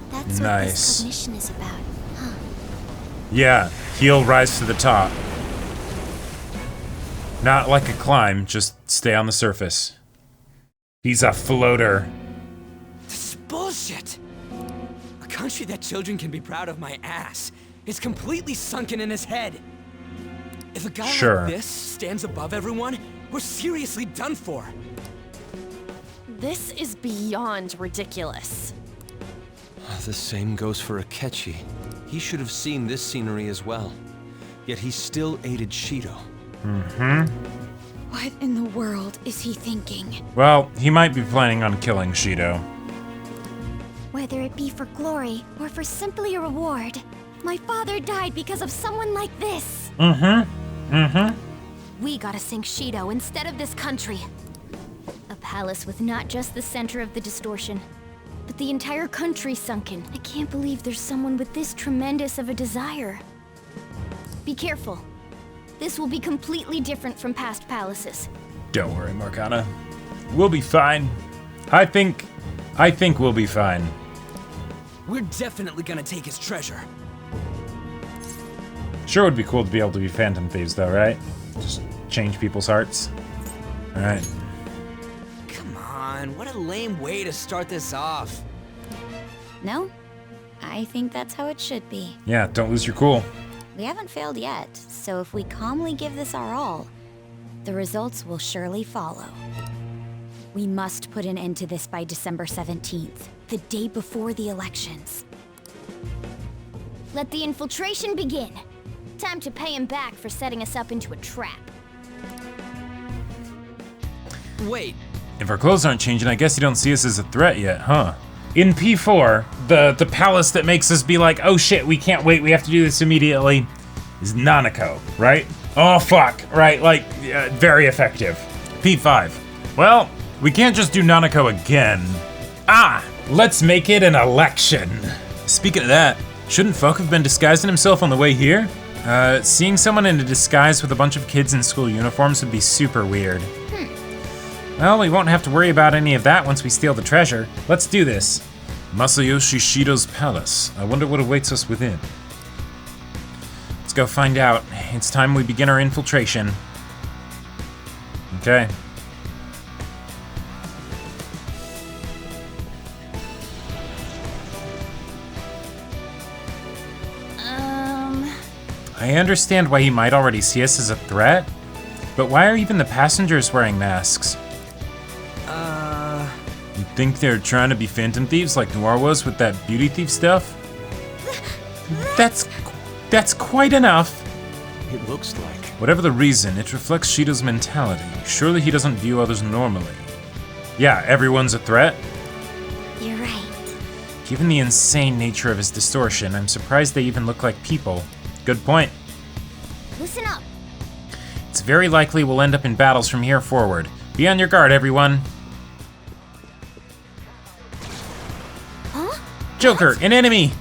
That's what this cognition is about, huh? Yeah, he'll rise to the top. Not like a climb, just stay on the surface. He's a floater. This is bullshit! A country that children can be proud of my ass. is completely sunken in his head. If a guy like this stands above everyone, we're seriously done for. This is beyond ridiculous. The same goes for Akechi. He should have seen this scenery as well. Yet he still aided Shido. What in the world is he thinking? Well, he might be planning on killing Shido. Whether it be for glory or for simply a reward, my father died because of someone like this. We gotta sink Shido instead of this country. A palace with not just the center of the distortion, but the entire country sunken. I can't believe there's someone with this tremendous of a desire. Be careful. This will be completely different from past palaces. Don't worry, Morgana. We'll be fine. I think we'll be fine. We're definitely gonna take his treasure. Sure would be cool to be able to be Phantom Thieves though, right? Just change people's hearts. Alright. Come on, what a lame way to start this off. No? I think that's how it should be. Yeah, don't lose your cool. We haven't failed yet, so if we calmly give this our all, the results will surely follow. We must put an end to this by December 17th, the day before the elections. Let the infiltration begin. Time to pay him back for setting us up into a trap. Wait. If our clothes aren't changing, I guess you don't see us as a threat yet, huh? In P4, the palace that makes us be like, oh shit, we can't wait, we have to do this immediately, is Nanako, right? Oh fuck, right, like, very effective. P5. Well, we can't just do Nanako again. Let's make it an election. Speaking of that, shouldn't Folk have been disguising himself on the way here? Seeing someone in a disguise with a bunch of kids in school uniforms would be super weird. Well, we won't have to worry about any of that once we steal the treasure. Let's do this. Masayoshi Shido's palace. I wonder what awaits us within. Let's go find out. It's time we begin our infiltration. Okay. I understand why he might already see us as a threat, but why are even the passengers wearing masks? You think they're trying to be Phantom Thieves like Noir was with that beauty thief stuff? That's quite enough. It looks like. Whatever the reason, it reflects Shido's mentality. Surely he doesn't view others normally. Yeah, everyone's a threat. You're right. Given the insane nature of his distortion, I'm surprised they even look like people. Good point. Listen up. It's very likely we'll end up in battles from here forward. Be on your guard, everyone. Huh? Joker, an enemy!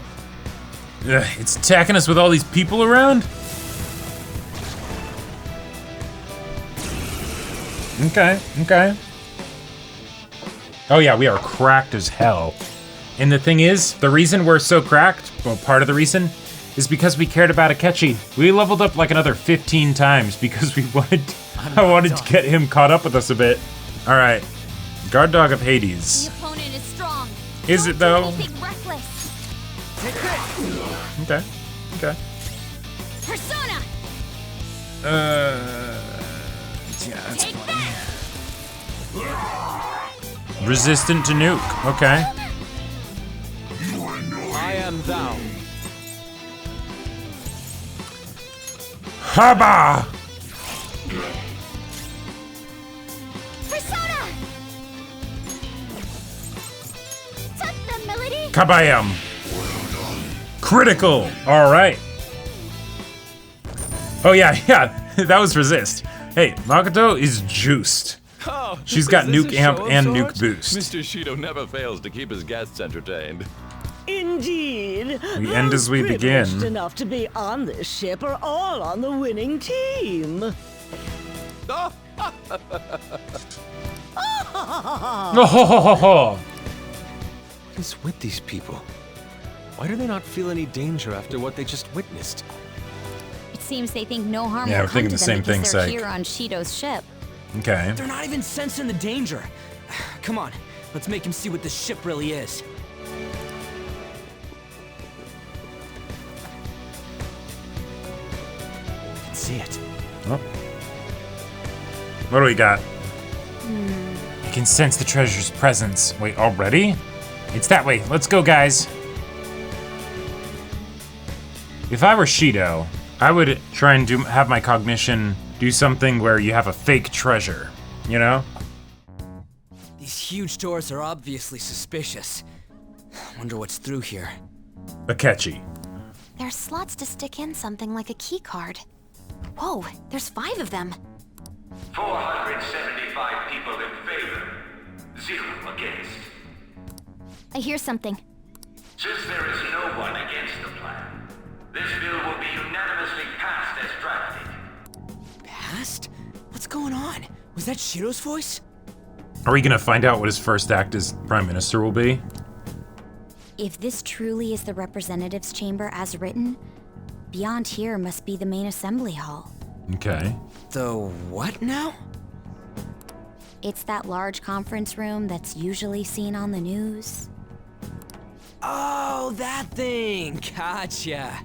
Ugh, it's attacking us with all these people around? Okay. Oh yeah, we are cracked as hell. And the thing is, the reason we're so cracked, well, part of the reason, is because we cared about Akechi. We leveled up like another 15 times because I wanted to get him caught up with us a bit. All right, guard dog of Hades. The opponent is strong. Is it though? Reckless. Okay. Persona. Yeah, that's fine. Resistant to nuke. Okay. I am thou. Haba! Persona! Took the melody! Kabayam! Critical! Alright. Oh yeah, that was resist. Hey, Makoto is juiced. Oh, she's got nuke amp and nuke boost. Mr. Shido never fails to keep his guests entertained. Indeed. We end as we begin. Privileged enough to be on this ship are all on the winning team. What is with these people? Why do they not feel any danger after what they just witnessed? It seems they think no harm Yeah, will we're thinking come the to them same thing, because they're Psych. here on Shido's ship. Okay. They're not even sensing the danger. Come on, let's make him see what this ship really is. see it. Oh. What do we got? I can sense the treasure's presence. Wait, already? It's that way. Let's go, guys. If I were Shido, I would try and have my cognition do something where you have a fake treasure, you know? These huge doors are obviously suspicious. Wonder what's through here. Akechi. There's slots to stick in something like a key card. Whoa, there's 5 of them. 475 people in favor, 0 against. I hear something. Since there is no one against the plan, this bill will be unanimously passed as drafted. Passed? What's going on? Was that Shido's voice? Are we gonna find out what his first act as Prime Minister will be? If this truly is the representatives' chamber as written, beyond here must be the main assembly hall. Okay. The what now? It's that large conference room that's usually seen on the news. Oh, that thing! Gotcha.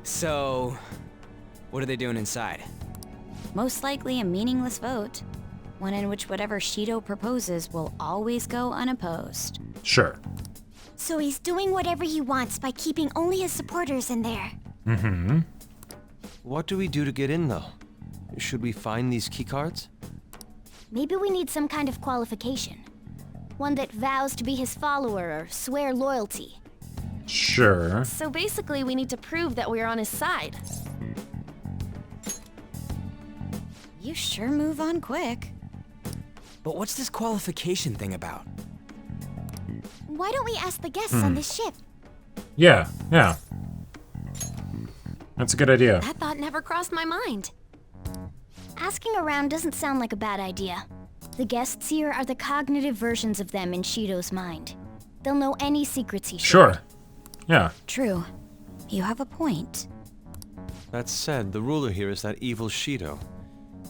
So, what are they doing inside? Most likely a meaningless vote, one in which whatever Shido proposes will always go unopposed. Sure. So he's doing whatever he wants by keeping only his supporters in there. Mm-hmm. What do we do to get in, though? Should we find these keycards? Maybe we need some kind of qualification. One that vows to be his follower or swear loyalty. Sure. So basically, we need to prove that we're on his side. You sure move on quick. But what's this qualification thing about? Why don't we ask the guests on this ship? Yeah. That's a good idea. That thought never crossed my mind. Asking around doesn't sound like a bad idea. The guests here are the cognitive versions of them in Shido's mind. They'll know any secrets he shared. Sure. Yeah. True. You have a point. That said, the ruler here is that evil Shido.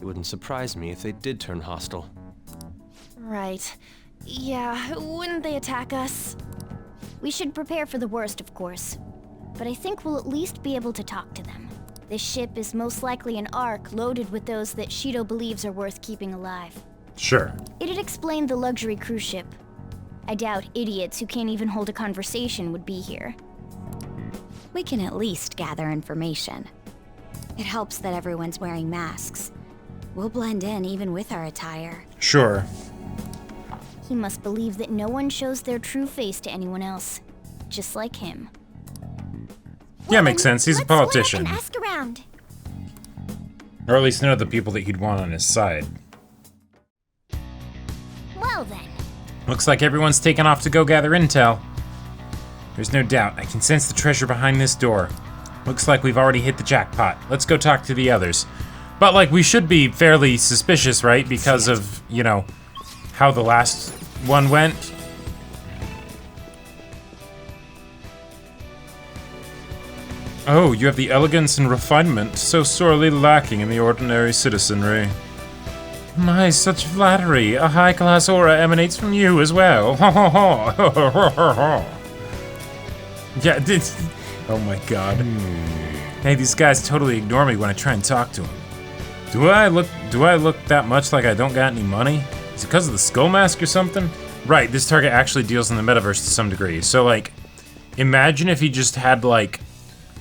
It wouldn't surprise me if they did turn hostile. Right. Yeah, wouldn't they attack us? We should prepare for the worst, of course. But I think we'll at least be able to talk to them. This ship is most likely an Ark loaded with those that Shido believes are worth keeping alive. Sure. It'd explain the luxury cruise ship. I doubt idiots who can't even hold a conversation would be here. We can at least gather information. It helps that everyone's wearing masks. We'll blend in even with our attire. Sure. He must believe that no one shows their true face to anyone else. Just like him. Yeah, makes sense. He's a politician. Let's ask around. Or at least know the people that he'd want on his side. Well then. Looks like everyone's taken off to go gather intel. There's no doubt. I can sense the treasure behind this door. Looks like we've already hit the jackpot. Let's go talk to the others. But, like, we should be fairly suspicious, right? Because of, you know, how the last one went. Oh, you have the elegance and refinement so sorely lacking in the ordinary citizenry. My, such flattery. A high-class aura emanates from you as well. Yeah, this... Oh my god. Hey, these guys totally ignore me when I try and talk to them. Do I look that much like I don't got any money? Is it because of the skull mask or something? Right, this target actually deals in the metaverse to some degree. So, like, imagine if he just had, like,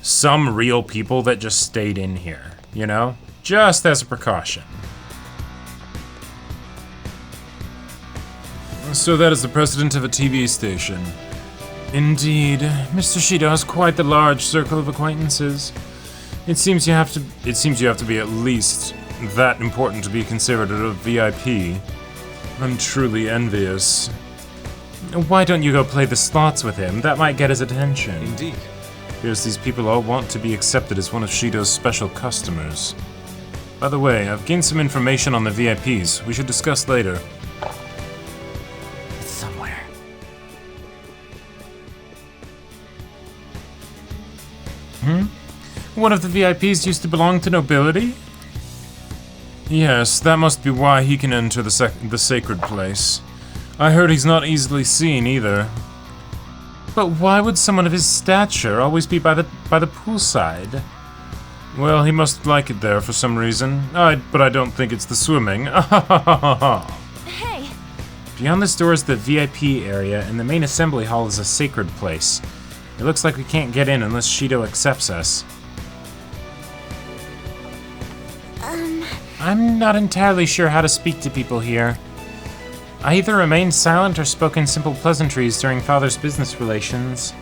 some real people that just stayed in here, you know? Just as a precaution. So that is the president of a TV station. Indeed, Mr. Shido has quite the large circle of acquaintances. It seems you have to be at least that important to be considered a VIP. I'm truly envious. Why don't you go play the slots with him? That might get his attention. Indeed. Here's these people all want to be accepted as one of Shido's special customers. By the way, I've gained some information on the VIPs. We should discuss later. It's somewhere. One of the VIPs used to belong to nobility? Yes, that must be why he can enter the sacred place. I heard he's not easily seen either. But why would someone of his stature always be by the poolside? Well, he must like it there for some reason. But I don't think it's the swimming. Hey! Beyond this door is the VIP area, and the main assembly hall is a sacred place. It looks like we can't get in unless Shido accepts us. I'm not entirely sure how to speak to people here. I either remained silent or spoke in simple pleasantries during Father's business relations.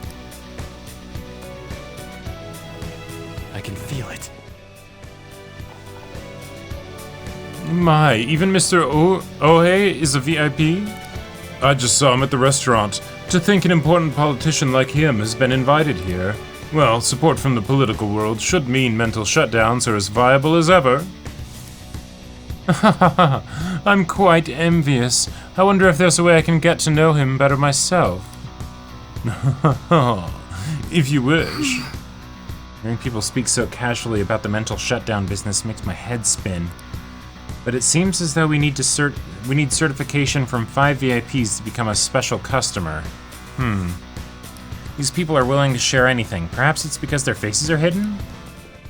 I can feel it. My, even Mr. Ohe is a VIP? I just saw him at the restaurant. To think an important politician like him has been invited here. Well, support from the political world should mean mental shutdowns are as viable as ever. I'm quite envious. I wonder if there's a way I can get to know him better myself. If you wish. Hearing people speak so casually about the mental shutdown business makes my head spin. But it seems as though we need certification from 5 VIPs to become a special customer. These people are willing to share anything. Perhaps it's because their faces are hidden?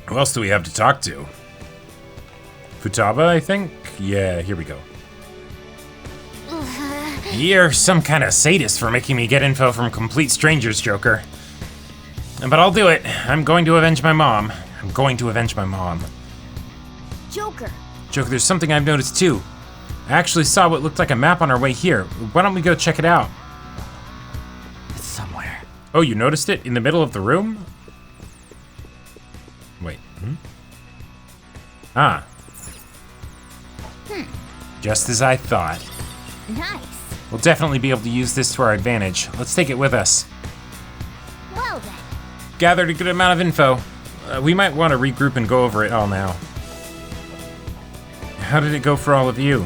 Who else do we have to talk to? Futaba, I think? Yeah, here we go. You're some kind of sadist for making me get info from complete strangers, Joker. But I'll do it. I'm going to avenge my mom. Joker. Joker, there's something I've noticed too. I actually saw what looked like a map on our way here. Why don't we go check it out? It's somewhere. Oh, you noticed it? In the middle of the room? Wait. Ah. Just as I thought. Nice. We'll definitely be able to use this to our advantage. Let's take it with us. Well then. Gathered a good amount of info. We might want to regroup and go over it all now. How did it go for all of you?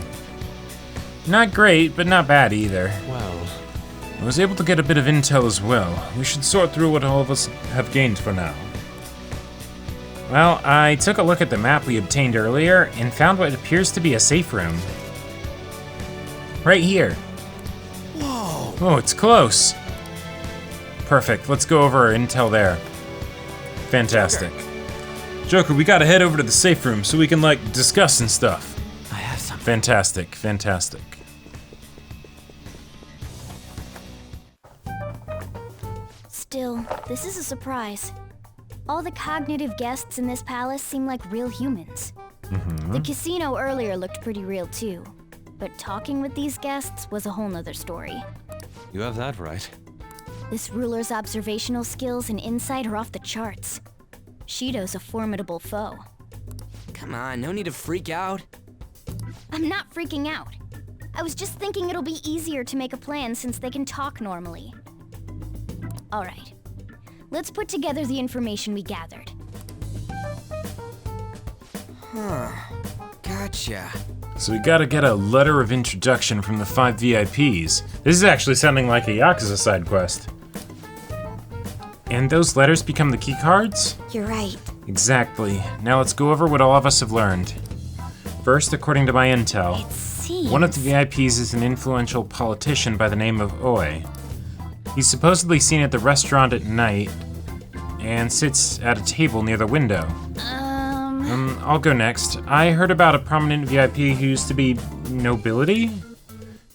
Not great, but not bad either. Well, I was able to get a bit of intel as well. We should sort through what all of us have gained for now. Well, I took a look at the map we obtained earlier and found what appears to be a safe room. Right here. Whoa! Oh, it's close. Perfect, let's go over our intel there. Fantastic. Joker, we gotta head over to the safe room so we can, like, discuss and stuff. I have something. Fantastic, fantastic. Still, this is a surprise. All the cognitive guests in this palace seem like real humans. The casino earlier looked pretty real too, but talking with these guests was a whole nother story. You have that right. This ruler's observational skills and insight are off the charts. Shido's a formidable foe. Come on, no need to freak out. I'm not freaking out. I was just thinking it'll be easier to make a plan since they can talk normally. All right, let's put together the information we gathered. Gotcha. So we gotta get a letter of introduction from the 5 VIPs. This is actually sounding like a Yakuza side quest. And those letters become the key cards? You're right. Exactly. Now let's go over what all of us have learned. First, according to my intel, one of the VIPs is an influential politician by the name of Oe. He's supposedly seen at the restaurant at night and sits at a table near the window. I'll go next. I heard about a prominent VIP who used to be nobility?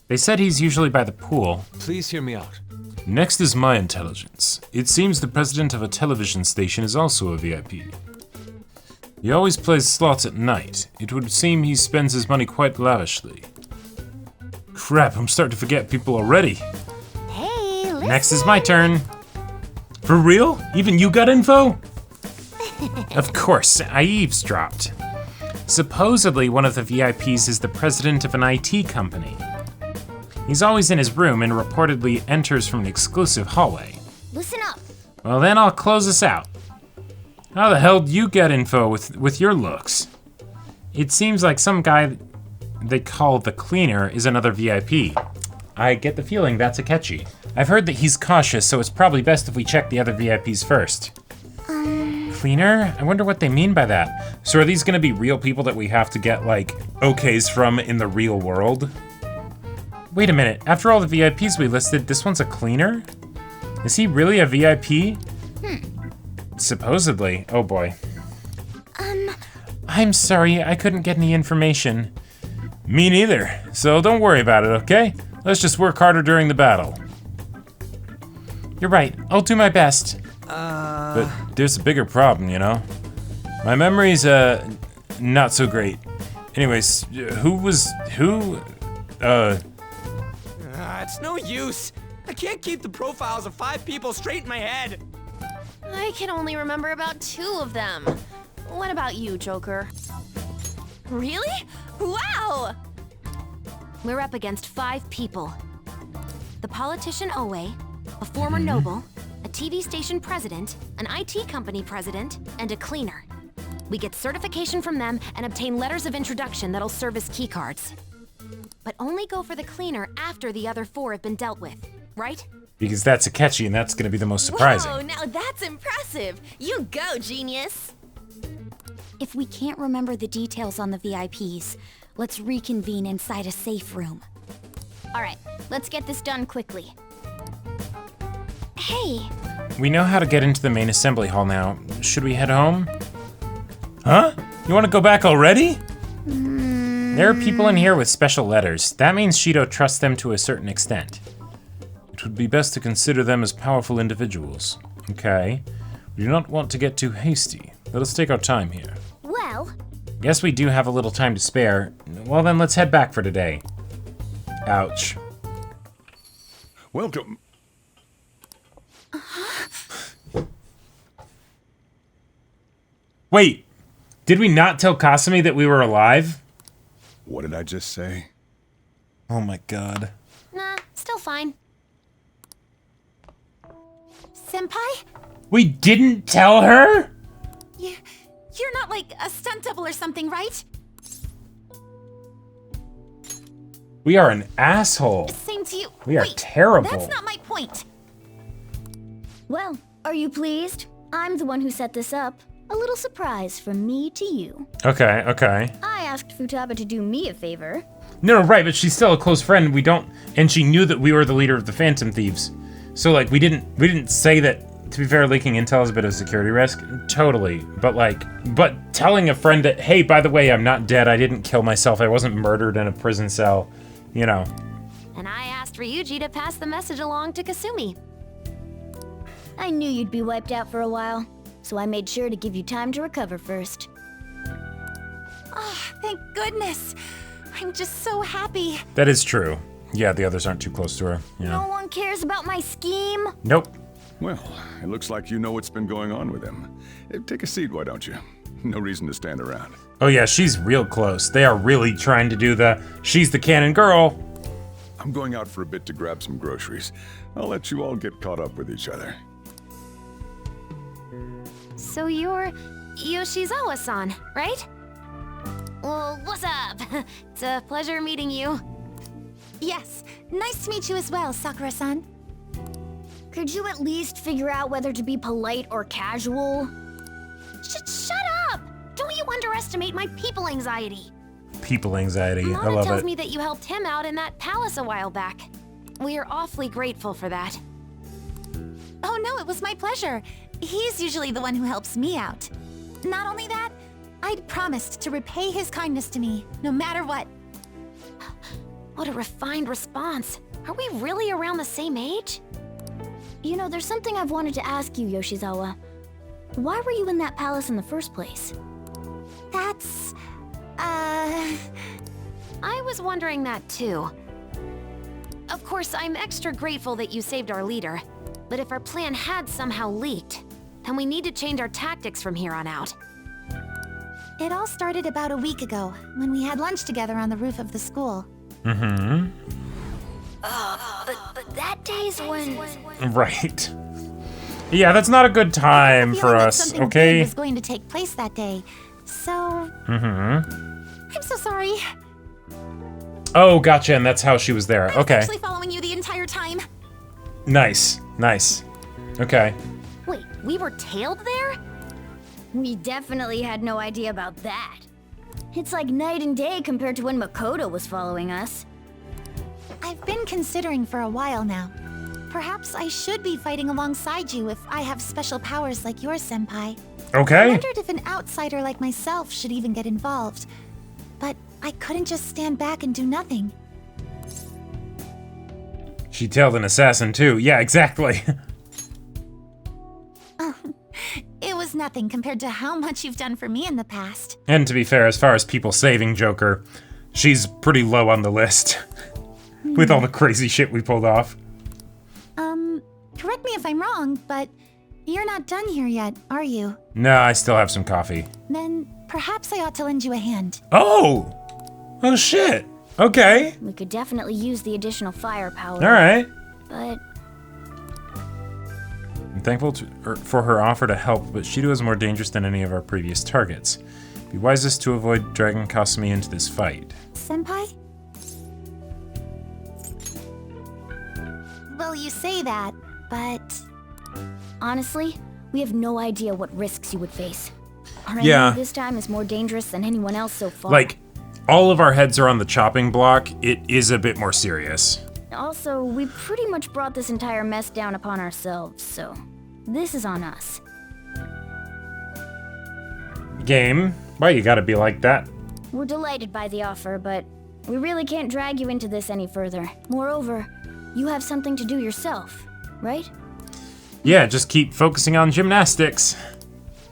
They said he's usually by the pool. Please hear me out. Next is my intelligence. It seems the president of a television station is also a VIP. He always plays slots at night. It would seem he spends his money quite lavishly. Crap, I'm starting to forget people already. Hey, listen. Next is my turn. For real? Even you got info? Of course, I eavesdropped. Supposedly, one of the VIPs is the president of an IT company. He's always in his room and reportedly enters from an exclusive hallway. Listen up. Well, then I'll close us out. How the hell do you get info with your looks? It seems like some guy they call the cleaner is another VIP. I get the feeling that's Akechi. I've heard that he's cautious, so it's probably best if we check the other VIPs first. Cleaner? I wonder what they mean by that. So are these gonna be real people that we have to get, like, okays from in the real world? Wait a minute, after all the VIPs we listed, this one's a cleaner? Is he really a VIP? Supposedly. Oh boy. I'm sorry, I couldn't get any information. Me neither, so don't worry about it, okay? Let's just work harder during the battle. You're right, I'll do my best. But there's a bigger problem, you know? My memory's, not so great. Anyways, It's no use. I can't keep the profiles of 5 people straight in my head. I can only remember about 2 of them. What about you, Joker? Really? Wow! We're up against 5 people. The politician Owe, a former noble, a TV station president, an IT company president, and a cleaner. We get certification from them and obtain letters of introduction that'll serve as keycards. But only go for the cleaner after the other 4 have been dealt with, right? Because that's Akechi and that's gonna be the most surprising. Whoa, now that's impressive. You go, genius. If we can't remember the details on the VIPs, let's reconvene inside a safe room. All right, let's get this done quickly. Hey! We know how to get into the main assembly hall now. Should we head home? Huh? You want to go back already? There are people in here with special letters. That means Shido trusts them to a certain extent. It would be best to consider them as powerful individuals. Okay. We do not want to get too hasty. Let us take our time here. Well... Guess we do have a little time to spare. Well then, let's head back for today. Ouch. Welcome. Wait, did we not tell Kasumi that we were alive? What did I just say? Oh my god. Nah, still fine. Senpai? We didn't tell her? You're not like a stunt double or something, right? We are an asshole. Same to you. We are Wait, terrible. That's not my point. Well, are you pleased? I'm the one who set this up. A little surprise from me to you. Okay, okay. I asked Futaba to do me a favor. No, right, but she's still a close friend. We don't, and she knew that we were the leader of the Phantom Thieves. So like, we didn't say that. To be fair, leaking intel is a bit of a security risk. Totally, but telling a friend that, hey, by the way, I'm not dead. I didn't kill myself. I wasn't murdered in a prison cell. You know. And I asked Ryuji to pass the message along to Kasumi. I knew you'd be wiped out for a while, so I made sure to give you time to recover first. Oh, thank goodness. I'm just so happy. That is true. Yeah, the others aren't too close to her. Yeah. No one cares about my scheme? Nope. Well, it looks like you know what's been going on with him. Take a seat, why don't you? No reason to stand around. Oh yeah, she's real close. They are really trying to do the she's the canon girl. I'm going out for a bit to grab some groceries. I'll let you all get caught up with each other. So you're Yoshizawa-san, right? Well, what's up? It's a pleasure meeting you. Yes, nice to meet you as well, Sakura-san. Could you at least figure out whether to be polite or casual? Shut up! Don't you underestimate my people anxiety. People anxiety, I Mama love tells it. me that you helped him out in that palace a while back. We are awfully grateful for that. Oh no, it was my pleasure. He's usually the one who helps me out. Not only that, I'd promised to repay his kindness to me, no matter what. What a refined response. Are we really around the same age? You know, there's something I've wanted to ask you, Yoshizawa. Why were you in that palace in the first place? That's... I was wondering that too. Of course, I'm extra grateful that you saved our leader. But if our plan had somehow leaked, then we need to change our tactics from here on out. It all started about a week ago, when we had lunch together on the roof of the school. Mm-hmm. But that day's when... Right. Yeah, that's not a good time for us, okay? Was going to take place that day, so... Mm-hmm. I'm so sorry. Oh, gotcha, and that's how she was there. I was Okay. actually following you the entire time. Nice, nice. Okay. Wait, we were tailed there? We definitely had no idea about that. It's like night and day compared to when Makoto was following us. I've been considering for a while now. perhaps I should be fighting alongside you if I have special powers like yours, Senpai. Okay. I wondered if an outsider like myself should even get involved. But I couldn't just stand back and do nothing. She tailed an assassin too. Yeah, exactly. It was nothing compared to how much you've done for me in the past. And to be fair, as far as people saving Joker, she's pretty low on the list. With all the crazy shit we pulled off. Correct me if I'm wrong, but you're not done here yet, are you? No, I still have some coffee. Then perhaps I ought to lend you a hand. Oh! Oh shit! Okay. We could definitely use the additional firepower. Alright. But I'm thankful for her offer to help, but Shido is more dangerous than any of our previous targets. Be wisest to avoid dragging Kasumi into this fight. Senpai? Well, you say that, but... honestly, we have no idea what risks you would face. Our Yeah. enemy this time is more dangerous than anyone else so far. Like, all of our heads are on the chopping block. It is a bit more serious. Also, we pretty much brought this entire mess down upon ourselves, so this is on us. Game, why you gotta be like that? We're delighted by the offer, but we really can't drag you into this any further. Moreover, you have something to do yourself, right? Yeah, just keep focusing on gymnastics.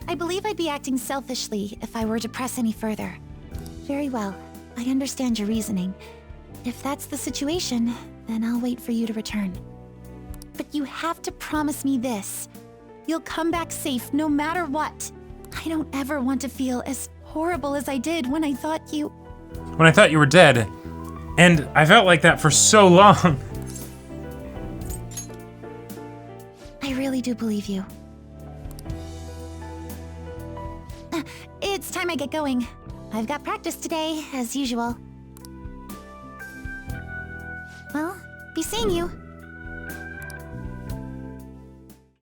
I believe I'd be acting selfishly if I were to press any further. Very well. I understand your reasoning. If that's the situation, then I'll wait for you to return. But you have to promise me this. You'll come back safe no matter what. I don't ever want to feel as horrible as I did when I thought you... When I thought you were dead. And I felt like that for so long. I really do believe you. It's time I get going. I've got practice today, as usual. Well, be seeing you.